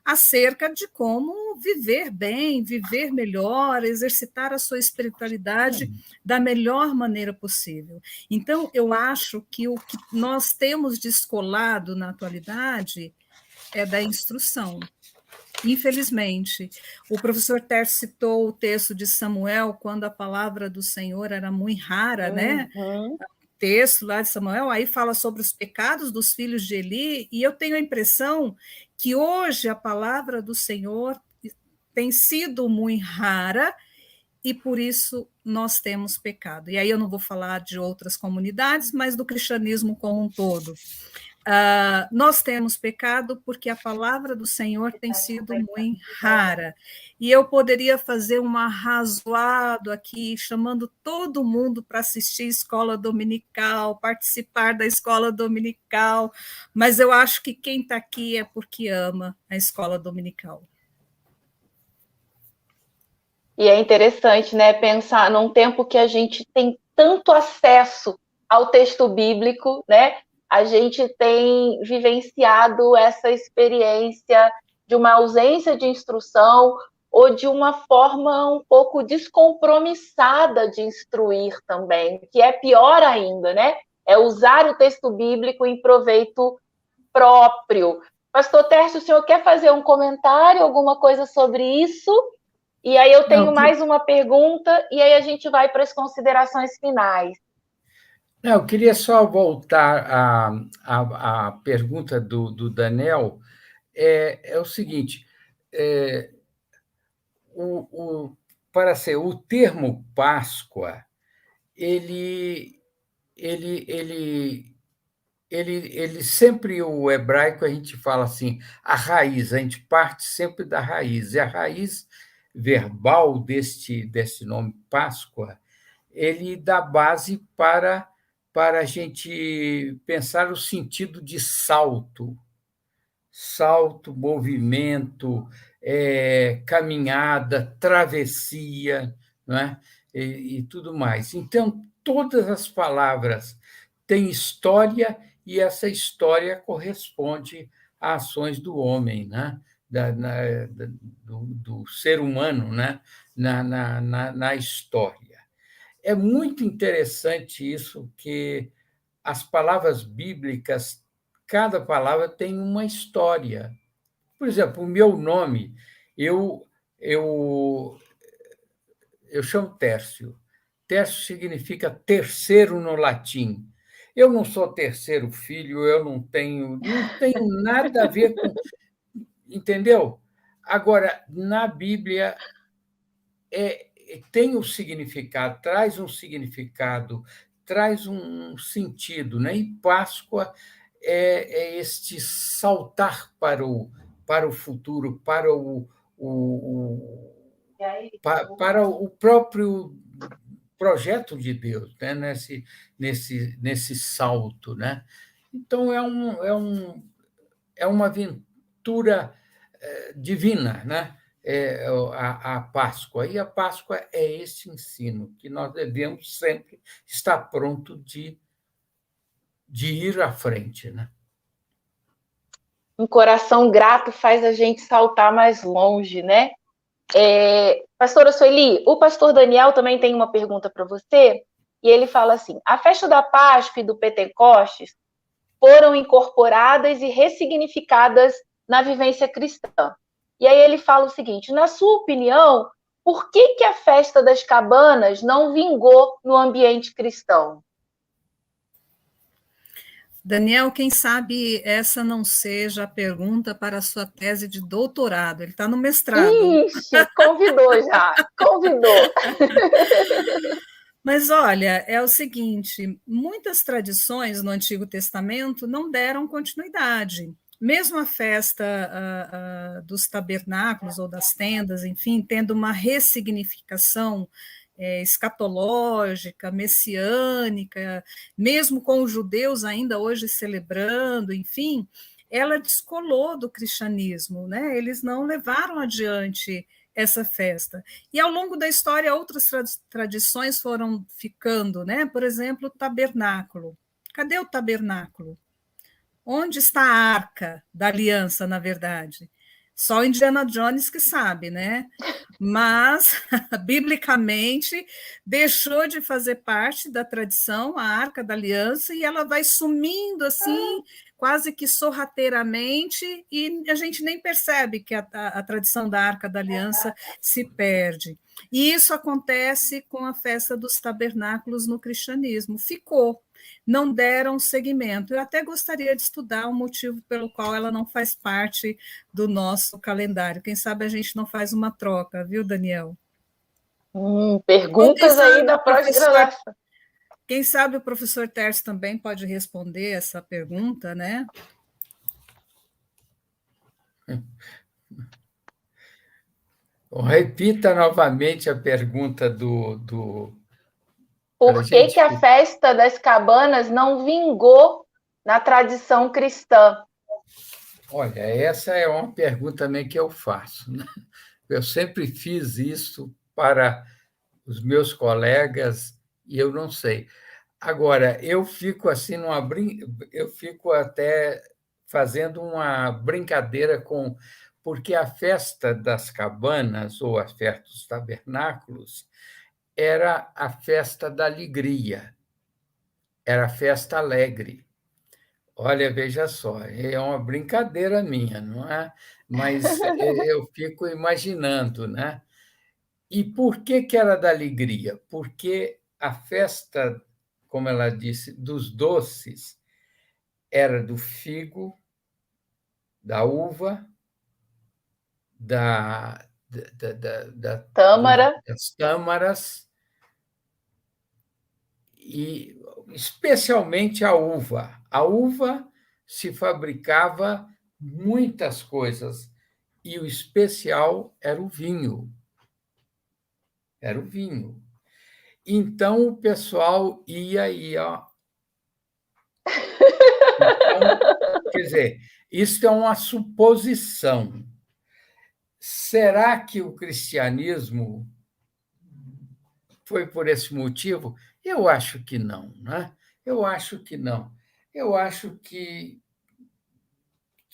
acerca de como viver bem, viver melhor, exercitar a sua espiritualidade da melhor maneira possível. Então, eu acho que o que nós temos descolado na atualidade é da instrução. Infelizmente, o professor Tércio citou o texto de Samuel, quando a palavra do Senhor era muito rara, né? O texto lá de Samuel, aí fala sobre os pecados dos filhos de Eli, e eu tenho a impressão que hoje a palavra do Senhor tem sido muito rara, e por isso nós temos pecado. E aí eu não vou falar de outras comunidades, mas do cristianismo como um todo. Nós temos pecado porque a palavra do Senhor tem sido muito rara. E eu poderia fazer um arrazoado aqui, chamando todo mundo para assistir escola dominical, participar da escola dominical, mas eu acho que quem está aqui é porque ama a escola dominical. E é interessante, né, pensar num tempo que a gente tem tanto acesso ao texto bíblico, né? A gente tem vivenciado essa experiência de uma ausência de instrução ou de uma forma um pouco descompromissada de instruir também, que é pior ainda, né? É usar o texto bíblico em proveito próprio. Pastor Tércio, o senhor quer fazer um comentário, alguma coisa sobre isso? E aí eu tenho mais uma pergunta, e aí a gente vai para as considerações finais. Não, eu queria só voltar à pergunta do Daniel. É o seguinte, para ser o termo Páscoa, ele sempre, o hebraico, a gente fala assim, a raiz, a gente parte sempre da raiz, e a raiz verbal desse nome Páscoa, ele dá base para a gente pensar o sentido de salto, movimento, caminhada, travessia, não é? E tudo mais. Então, todas as palavras têm história e essa história corresponde a ações do homem, né? Do ser humano, né? na história. é muito interessante isso, que as palavras bíblicas, cada palavra tem uma história. Por exemplo, o meu nome, eu, eu, eu chamo Tércio. Tércio significa terceiro no latim. Eu não sou terceiro filho, eu não tenho nada a ver com. Entendeu? Agora, na Bíblia, tem um significado, traz um significado, traz um sentido, né? E Páscoa é este saltar para o futuro, para o próprio projeto de Deus, né? Nesse salto, né? Então é uma aventura divina, né? A Páscoa. E a Páscoa é esse ensino que nós devemos sempre estar pronto de ir à frente, né? Um coração grato faz a gente saltar mais longe, né? Pastora Sueli, o pastor Daniel também tem uma pergunta para você, e ele fala assim: a festa da Páscoa e do Pentecostes foram incorporadas e ressignificadas na vivência cristã. E aí ele fala o seguinte: na sua opinião, por que a festa das cabanas não vingou no ambiente cristão? Daniel, quem sabe essa não seja a pergunta para a sua tese de doutorado. Ele está no mestrado. Ixi, convidou já, convidou. Mas olha, é o seguinte: muitas tradições no Antigo Testamento não deram continuidade. Mesmo a festa dos tabernáculos ou das tendas, enfim, tendo uma ressignificação escatológica, messiânica, mesmo com os judeus ainda hoje celebrando, enfim, ela descolou do cristianismo, né? Eles não levaram adiante essa festa. E ao longo da história, outras tradições foram ficando, né? Por exemplo, o tabernáculo. Cadê o tabernáculo? Onde está a arca da aliança, na verdade? Só Indiana Jones que sabe, né? Mas, biblicamente, deixou de fazer parte da tradição, a Arca da Aliança, e ela vai sumindo assim, quase que sorrateiramente, e a gente nem percebe que a tradição da Arca da Aliança se perde. E isso acontece com a festa dos tabernáculos no cristianismo. Ficou, não deram seguimento. Eu até gostaria de estudar o motivo pelo qual ela não faz parte do nosso calendário. Quem sabe a gente não faz uma troca, viu, Daniel? Perguntas aí da pós-graduação. Quem sabe o professor Tércio também pode responder essa pergunta, né? Repita novamente a pergunta do Por que a festa das cabanas não vingou na tradição cristã? Olha, essa é uma pergunta também que eu faço, né? Eu sempre fiz isso para os meus colegas e eu não sei. Agora, eu fico assim eu fico até fazendo uma brincadeira porque a festa das cabanas ou a festa dos tabernáculos era a festa da alegria, era a festa alegre. Olha, veja só, é uma brincadeira minha, não é? Mas eu fico imaginando, né? E por que era da alegria? Porque a festa, como ela disse, dos doces era do figo, da uva, Tâmara. das tâmaras e especialmente a uva. A uva se fabricava muitas coisas e o especial era o vinho. Era o vinho. Então o pessoal ia. Então, quer dizer, isso é uma suposição. Será que o cristianismo foi por esse motivo? Eu acho que não, né? Eu acho que não. Eu acho que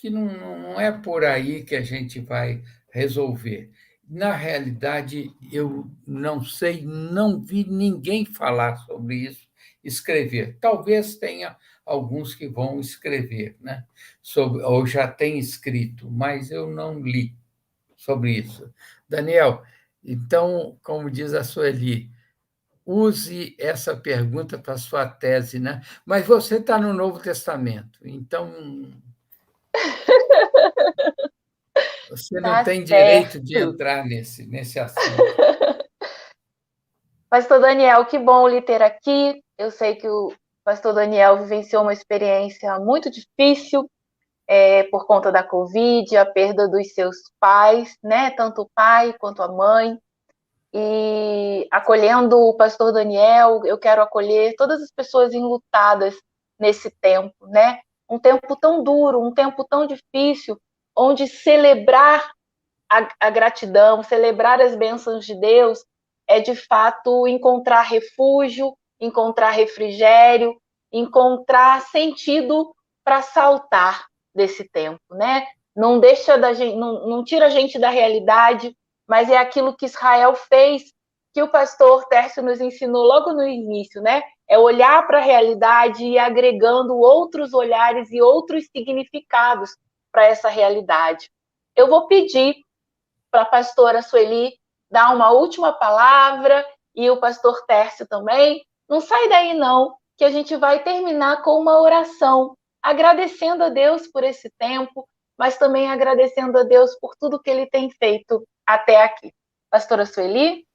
não é por aí que a gente vai resolver. Na realidade, eu não sei, não vi ninguém falar sobre isso, escrever. Talvez tenha alguns que vão escrever, né? Sobre, ou já tem escrito, mas eu não li sobre isso. Daniel, então, como diz a Sueli, use essa pergunta para a sua tese, né? Mas você está no Novo Testamento, então você não Tá tem direito de certo. entrar nesse assunto. Pastor Daniel, que bom lhe ter aqui. Eu sei que o pastor Daniel vivenciou uma experiência muito difícil por conta da Covid, a perda dos seus pais, né? Tanto o pai quanto a mãe. E acolhendo o pastor Daniel, eu quero acolher todas as pessoas enlutadas nesse tempo, né? Um tempo tão duro, um tempo tão difícil, onde celebrar a gratidão, celebrar as bênçãos de Deus é de fato encontrar refúgio, encontrar refrigério, encontrar sentido para saltar desse tempo, né? Não deixa da gente, não tira a gente da realidade, mas é aquilo que Israel fez, que o pastor Tércio nos ensinou logo no início, né? É olhar para a realidade e agregando outros olhares e outros significados para essa realidade. Eu vou pedir para a pastora Sueli dar uma última palavra e o pastor Tércio também. Não sai daí, não, que a gente vai terminar com uma oração, agradecendo a Deus por esse tempo, mas também agradecendo a Deus por tudo que ele tem feito até aqui. Pastora Sueli?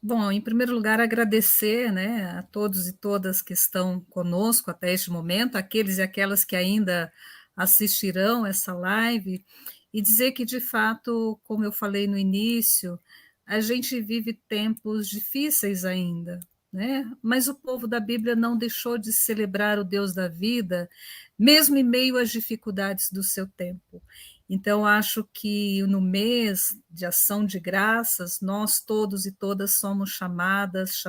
Bom, em primeiro lugar, agradecer, né, a todos e todas que estão conosco até este momento, aqueles e aquelas que ainda assistirão essa live, e dizer que, de fato, como eu falei no início, a gente vive tempos difíceis ainda, né? Mas o povo da Bíblia não deixou de celebrar o Deus da vida, mesmo em meio às dificuldades do seu tempo. Então, acho que no mês de ação de graças, nós todos e todas somos chamados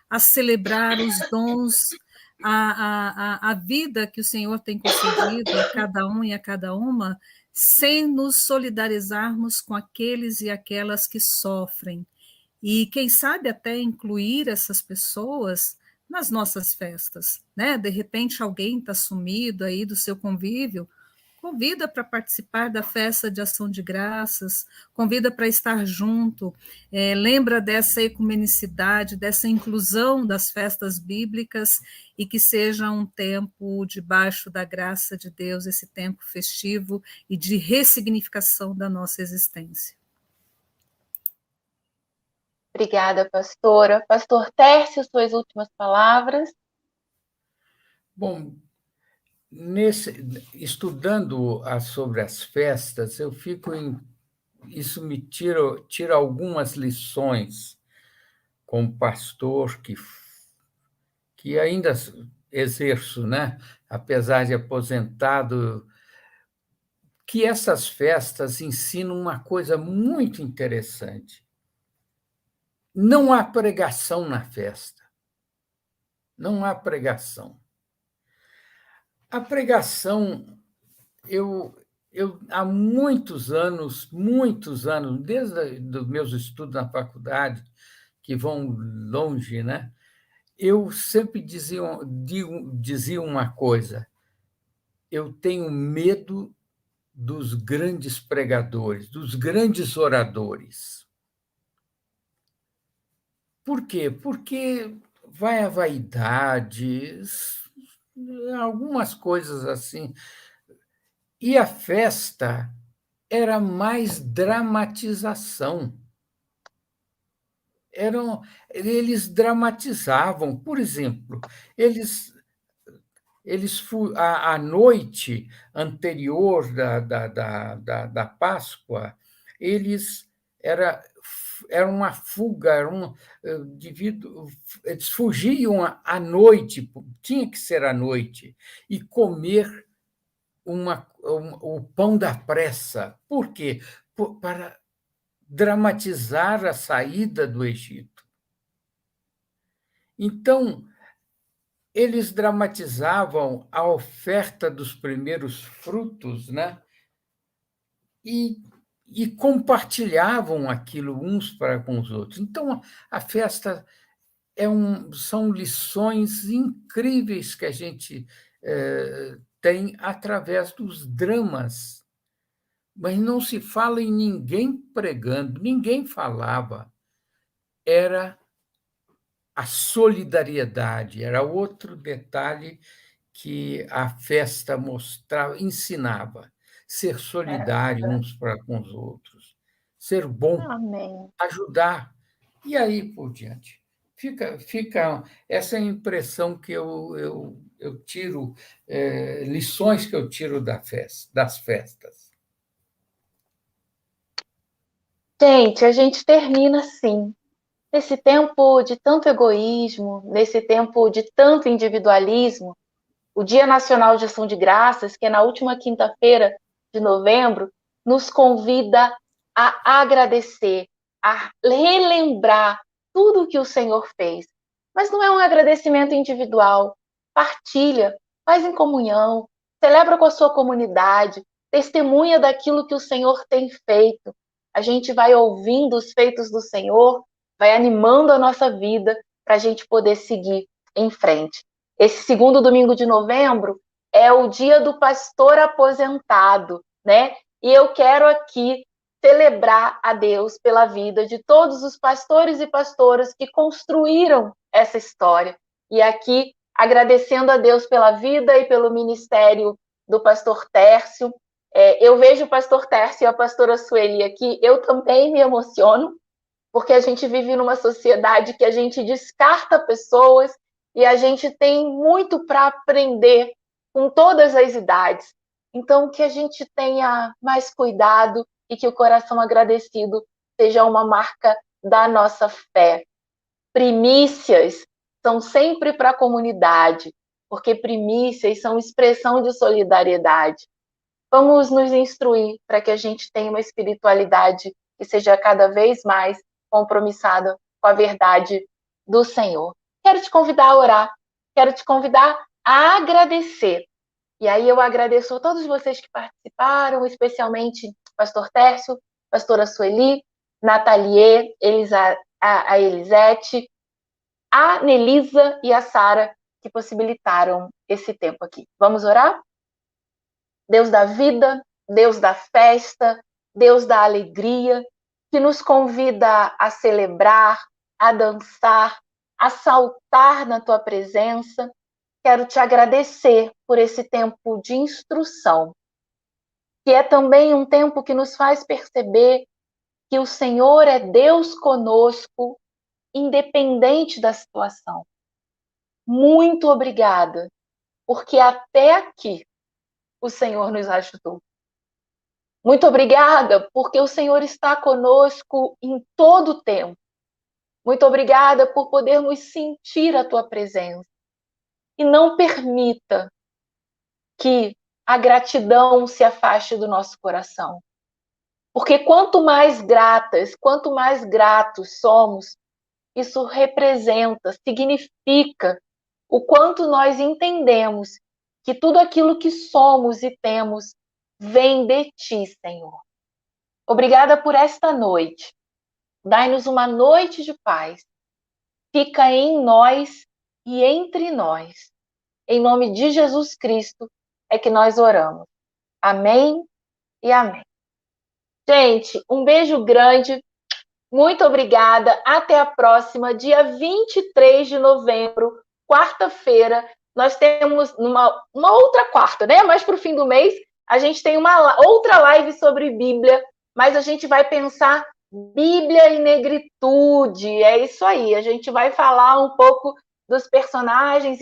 a celebrar os dons, a vida que o Senhor tem concedido a cada um e a cada uma, sem nos solidarizarmos com aqueles e aquelas que sofrem. E quem sabe até incluir essas pessoas nas nossas festas, né? De repente alguém está sumido aí do seu convívio, convida para participar da festa de ação de graças, convida para estar junto, lembra dessa ecumenicidade, dessa inclusão das festas bíblicas e que seja um tempo debaixo da graça de Deus, esse tempo festivo e de ressignificação da nossa existência. Obrigada, pastora. Pastor Tércio, suas últimas palavras. Bom, estudando sobre as festas, eu fico isso me tira algumas lições como pastor que ainda exerço, né? Apesar de aposentado, que essas festas ensinam uma coisa muito interessante. Não há pregação na festa. Não há pregação. A pregação, há muitos anos, desde os meus estudos na faculdade, que vão longe, né? Eu sempre dizia uma coisa: eu tenho medo dos grandes pregadores, dos grandes oradores. Por quê? Porque vai a vaidade, algumas coisas assim. E a festa era mais dramatização. Eles dramatizavam, por exemplo, a noite anterior da Páscoa, era uma fuga, eles fugiam à noite, tinha que ser à noite, e comer o pão da pressa. Por quê? Para dramatizar a saída do Egito. Então, eles dramatizavam a oferta dos primeiros frutos, né? E e compartilhavam aquilo uns para com os outros. Então, a festa são lições incríveis que a gente tem através dos dramas. Mas não se fala em ninguém pregando, ninguém falava. Era a solidariedade, era outro detalhe que a festa mostrava, ensinava. Ser solidário uns para com os outros, ser bom, Amém. ajudar, e aí por diante. Fica essa é a impressão que eu tiro, lições que eu tiro das festas. Gente, a gente termina assim. Nesse tempo de tanto egoísmo, nesse tempo de tanto individualismo, o Dia Nacional de Ação de Graças, que é na última quinta-feira de novembro, nos convida a agradecer, a relembrar tudo o que o Senhor fez. Mas não é um agradecimento individual. Partilha, faz em comunhão, celebra com a sua comunidade, testemunha daquilo que o Senhor tem feito. A gente vai ouvindo os feitos do Senhor, vai animando a nossa vida para a gente poder seguir em frente. Esse segundo domingo de novembro é o dia do pastor aposentado, né? E eu quero aqui celebrar a Deus pela vida de todos os pastores e pastoras que construíram essa história. E aqui, agradecendo a Deus pela vida e pelo ministério do pastor Tércio. Eu vejo o pastor Tércio e a pastora Sueli aqui, eu também me emociono, porque a gente vive numa sociedade que a gente descarta pessoas e a gente tem muito para aprender com todas as idades. Então, que a gente tenha mais cuidado e que o coração agradecido seja uma marca da nossa fé. Primícias são sempre para a comunidade, porque primícias são expressão de solidariedade. Vamos nos instruir para que a gente tenha uma espiritualidade que seja cada vez mais compromissada com a verdade do Senhor. Quero te convidar a orar, quero te convidar a agradecer. E aí eu agradeço a todos vocês que participaram, especialmente pastor Tércio, pastora Sueli, Nathalie, a Elisete, a Nelisa e a Sara, que possibilitaram esse tempo aqui. Vamos orar? Deus da vida, Deus da festa, Deus da alegria, que nos convida a celebrar, a dançar, a saltar na tua presença. Quero te agradecer por esse tempo de instrução, que é também um tempo que nos faz perceber que o Senhor é Deus conosco, independente da situação. Muito obrigada, porque até aqui o Senhor nos ajudou. Muito obrigada, porque o Senhor está conosco em todo o tempo. Muito obrigada por podermos sentir a tua presença. E não permita que a gratidão se afaste do nosso coração. Porque quanto mais gratas, quanto mais gratos somos, isso representa, significa o quanto nós entendemos que tudo aquilo que somos e temos vem de ti, Senhor. Obrigada por esta noite. Dai-nos uma noite de paz. Fica em nós e entre nós. Em nome de Jesus Cristo é que nós oramos. Amém e amém. Gente, um beijo grande. Muito obrigada. Até a próxima, dia 23 de novembro, quarta-feira. Nós temos uma outra quarta, né? Mais para o fim do mês, a gente tem uma outra live sobre Bíblia, mas a gente vai pensar Bíblia e negritude. É isso aí. A gente vai falar um pouco dos personagens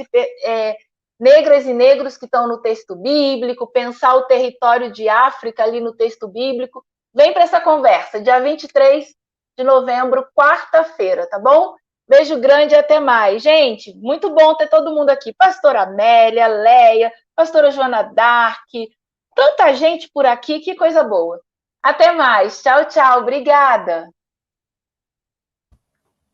negras e negros que estão no texto bíblico, pensar o território de África ali no texto bíblico. Vem para essa conversa, dia 23 de novembro, quarta-feira, tá bom? Beijo grande e até mais. Gente, muito bom ter todo mundo aqui. Pastora Amélia, Leia, pastora Joana Dark, tanta gente por aqui, que coisa boa. Até mais. Tchau, tchau. Obrigada.